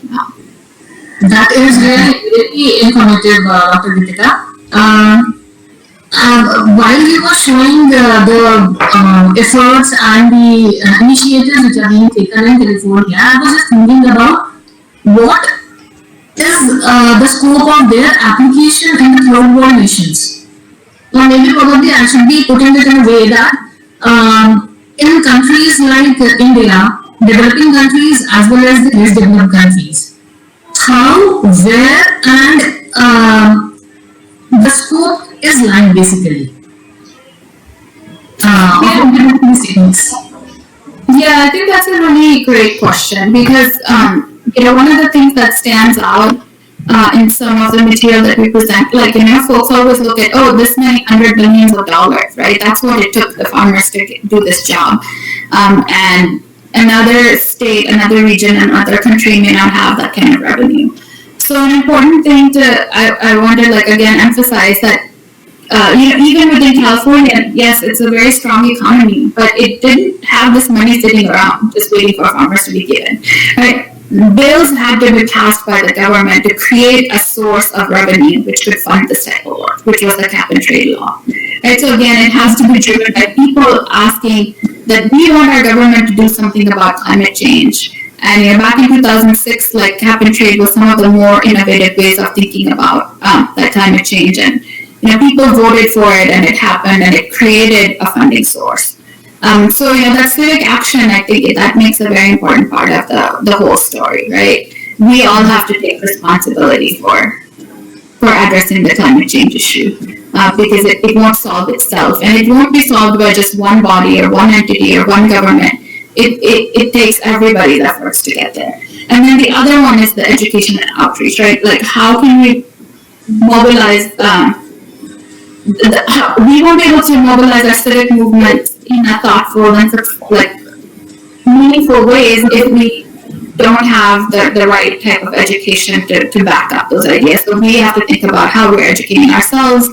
That is really informative, Dr. Geetika. While you were showing the efforts and the initiatives which are being taken in California, I was just thinking about what is the scope of their application in the third world nations. Or maybe probably I should be putting it in a way that in countries like India, developing countries as well as the less developed countries, how, where, and the scope is lying basically. Yeah, I think that's a really great question because one of the things that stands out in some of the material that we present, folks always look at, this many $100 billion, right? That's what it took the farmers to do this job. And another state, another region, another country may not have that kind of revenue. So an important thing I want to again emphasize that even within California, yes, it's a very strong economy, but it didn't have this money sitting around just waiting for farmers to be given, right? Bills had to be passed by the government to create a source of revenue which could fund this type of work, which was the cap and trade law. Right? So again, it has to be driven by people asking that we want our government to do something about climate change. And back in 2006, cap and trade was some of the more innovative ways of thinking about that climate change. And people voted for it, and it happened, and it created a funding source. So that civic action, I think that makes a very important part of the whole story, right? We all have to take responsibility for addressing the climate change issue because it won't solve itself, and it won't be solved by just one body or one entity or one government. It takes everybody's efforts to get there. And then the other one is the education and outreach, right? How can we mobilize? We won't be able to mobilize our civic movement in a thoughtful and meaningful ways if we don't have the right type of education to back up those ideas. So we have to think about how we're educating ourselves.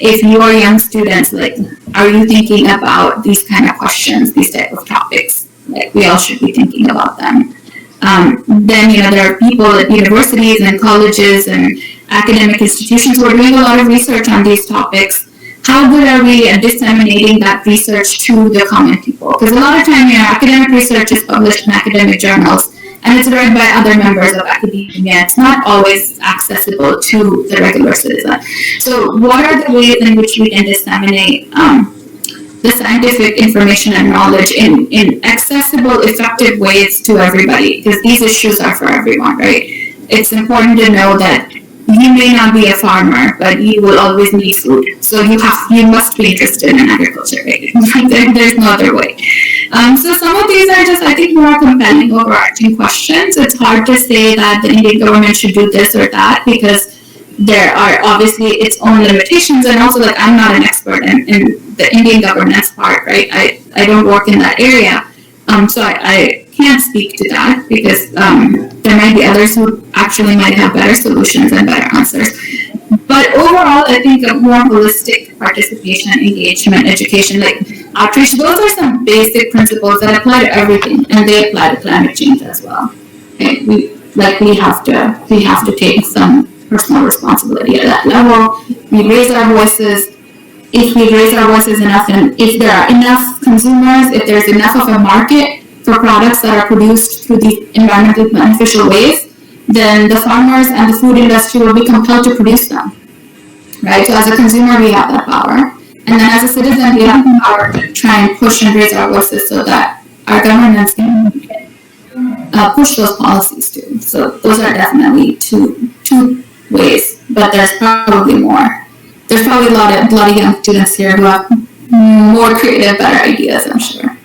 If you are young students, are you thinking about these kind of questions, these type of topics? Like, we all should be thinking about them. Then, there are people at universities and colleges and academic institutions who are doing a lot of research on these topics. How good are we at disseminating that research to the common people? Because a lot of time, academic research is published in academic journals, and it's read by other members of academia. It's not always accessible to the regular citizen. So what are the ways in which we can disseminate the scientific information and knowledge in accessible, effective ways to everybody? Because these issues are for everyone, right? It's important to know that you may not be a farmer, but you will always need food. So you must be interested in agriculture, right? There's no other way. So some of these are just, I think, more compelling, overarching questions. It's hard to say that the Indian government should do this or that, because there are obviously its own limitations, and also, like, I'm not an expert in the Indian governance part, right? I don't work in that area, so I can't speak to that, because there might be others who actually might have better solutions and better answers. But overall, I think a more holistic participation, engagement, education, like outreach, those are some basic principles that apply to everything, and they apply to climate change as well. Okay? We have to take some personal responsibility at that level. We raise our voices. If we raise our voices enough, and if there are enough consumers, if there's enough of a market for products that are produced through these environmentally beneficial ways, then the farmers and the food industry will be compelled to produce them, right? So as a consumer, we have that power. And then as a citizen, we have the power to try and push and raise our voices so that our governments can push those policies too. So those are definitely two ways, but there's probably more. There's probably a lot of young students here who have more creative, better ideas, I'm sure.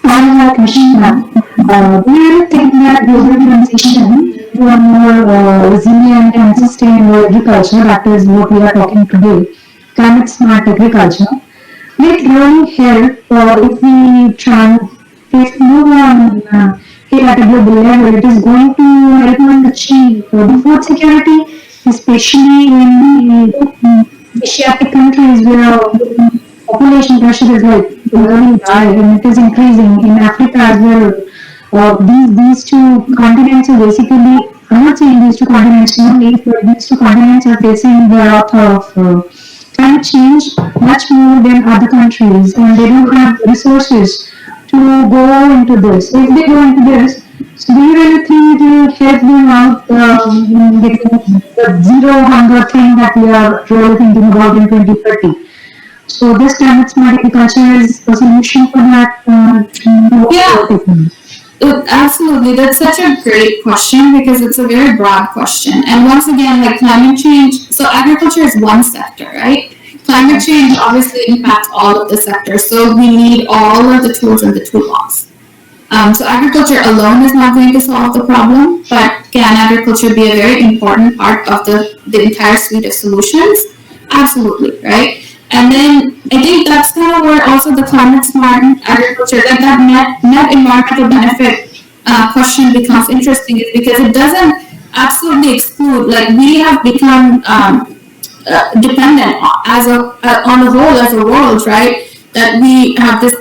I have a question now. Do you think that global transition to a more resilient and sustainable agriculture, that is what we are talking today, climate smart agriculture, will it really help if we try if move on here at a global level? It is going to help us achieve the food security, especially in the Asiatic countries where population pressure is like very high and it is increasing. In Africa as well, these two continents are basically, I'm not saying these two continents only, but these two continents are facing the wrath of climate change much more than other countries, and they don't have resources to go into this. If they go into this, so do you really think it will help them out the zero hunger thing that we are really thinking about in 2030? So this climate smart agriculture is a solution for that? Absolutely. That's such a great question, because it's a very broad question. And once again, like climate change, so agriculture is one sector, right? Climate change obviously impacts all of the sectors, so we need all of the tools in the toolbox. So agriculture alone is not going to solve the problem, but can agriculture be a very important part of the entire suite of solutions? Absolutely, right? And then I think that's kind of where also the climate smart agriculture, that net environmental benefit question becomes interesting, is because it doesn't absolutely exclude, like we have become dependent on the whole as a world, right? That we have this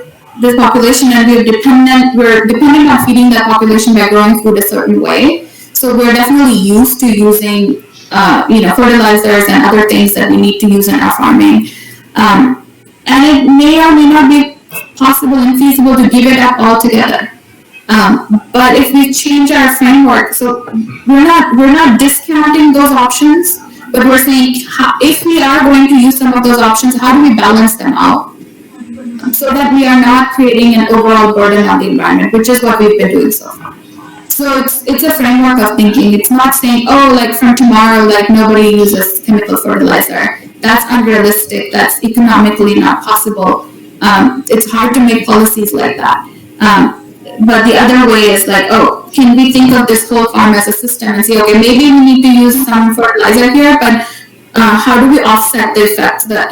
population, and we're dependent on feeding that population by growing food a certain way. So we're definitely used to using fertilizers and other things that we need to use in our farming. And it may or may not be possible and feasible to give it up altogether. But if we change our framework, so we're not discounting those options, but we're saying if we are going to use some of those options, how do we balance them out so that we are not creating an overall burden on the environment, which is what we've been doing so far. So it's a framework of thinking. It's not saying, like from tomorrow, like nobody uses chemical fertilizer. That's unrealistic. That's economically not possible. It's hard to make policies like that. But the other way is like, can we think of this whole farm as a system and say, okay, maybe we need to use some fertilizer here, but how do we offset the effect, the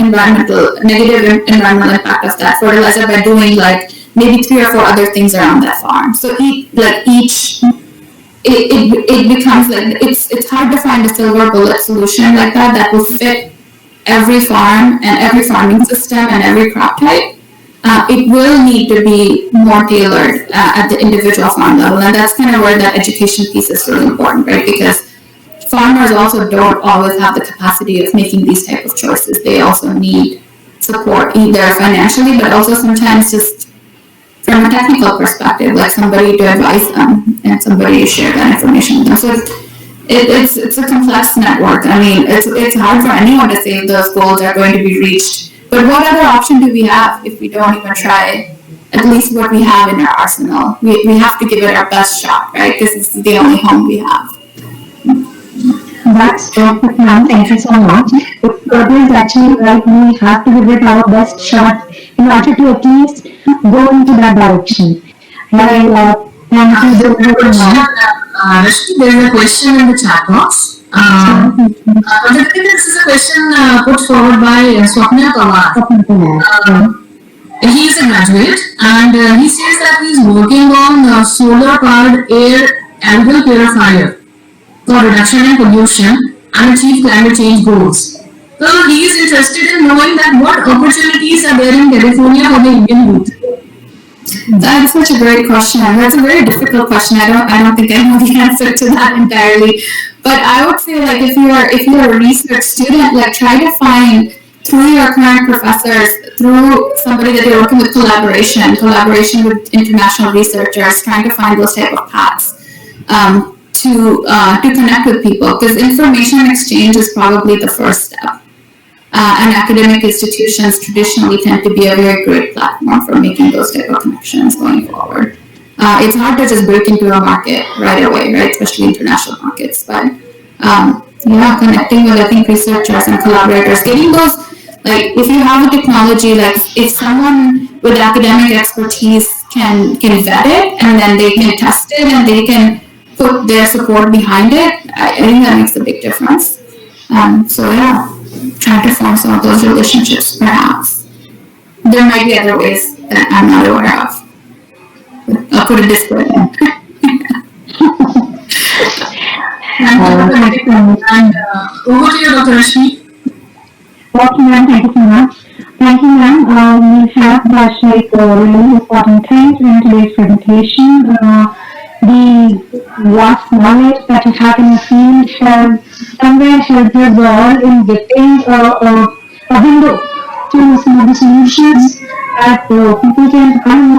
negative environmental impact of that fertilizer by doing like maybe 3 or 4 other things around that farm? So it becomes like, it's hard to find a silver bullet solution like that will fit every farm and every farming system and every crop type. it will need to be more tailored at the individual farm level, and that's kind of where that education piece is really important, right? Because farmers also don't always have the capacity of making these type of choices. They also need support, either financially, but also sometimes just from a technical perspective, like somebody to advise them and somebody to share that information with them. So it's a complex network. I mean, it's hard for anyone to say those goals are going to be reached. But what other option do we have if we don't even try at least what we have in our arsenal? We have to give it our best shot, right? Because it's the only home we have. That's perfect, ma'am. Thank you so much. It is actually right. We have to give it our best shot in order to at least go into that direction. Thank you so much. Rashmi, there is a question in the chat box. This is a question put forward by Swapnil Pawar. He is a graduate and he says that he is working on solar powered air algal purifier for reduction in pollution and achieve climate change goals. So he is interested in knowing that what opportunities are there in California for the Indian youth. That's such a great question. That's a very difficult question. I don't think I know the answer to that entirely. But I would say, like, if you're a research student, like, try to find through your current professors, through somebody that you're working with, collaboration with international researchers, trying to find those type of paths to connect with people, because information exchange is probably the first step. And academic institutions traditionally tend to be a very great platform for making those type of connections going forward. It's hard to just break into a market right away, right? Especially international markets. But connecting with, I think, researchers and collaborators, getting those, like, if you have a technology, like, if someone with academic expertise can vet it, and then they can test it, and they can put their support behind it, I think that makes a big difference. Trying to form some of those relationships, perhaps. There might be other ways that I'm not aware of. I'll put it this way. And over to you, Dr. Rashmi. Okay, ma'am. Thank you so much. Thank you, ma'am. We have touched really important things in today's presentation. The vast knowledge that you have in the field has somewhere helped us all in getting a window to some of the solutions that people can. I'm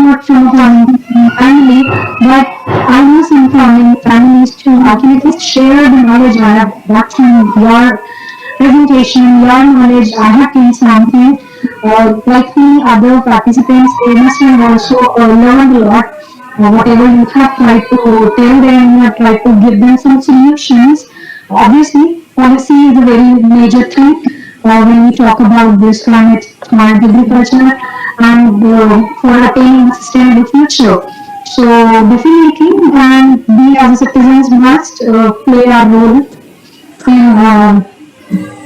not from a farming family, but I know some farming families too. I can at least share the knowledge I have got from your presentation, your knowledge. I have gained something. Like me, other participants, they must have also learned a lot. Whatever you have tried to tell them, you have tried to give them some solutions. Obviously, policy is a very major thing when we talk about this climate smart agriculture and for attaining a sustainable future. So definitely, we as citizens must play our role in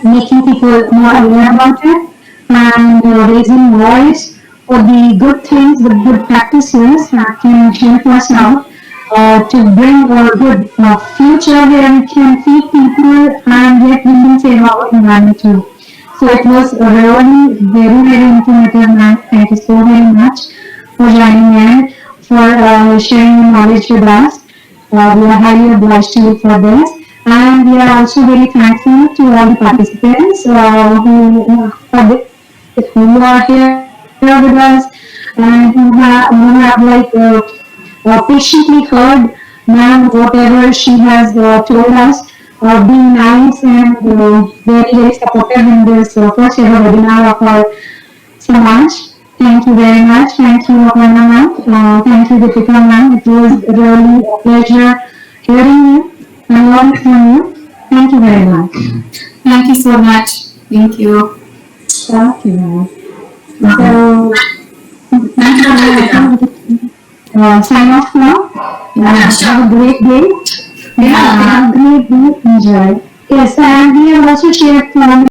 making people more aware about it and raising voice for the good things, the good practices that can help us out to bring a good future where we can feed people and yet we can save our environment too. So it was really very, very informative, ma'am. Thank you so very much for joining in, for sharing your knowledge with us. We are highly obliged to you for this. And we are also very thankful to all the participants who are here with us and who have patiently heard ma'am whatever she has told us, being nice and very, very supportive in this first ever webinar of our SAMAJ. Thank you very much. Thank you, Aparna ma'am. Thank you, Geetika ma'am. It was really a pleasure hearing you and learning from you. Thank you very much. Thank you so much. Thank you. Thank you, ma'am. So, sign off now. Have a great day. Have a great day. Enjoy. Yes, and we have also shared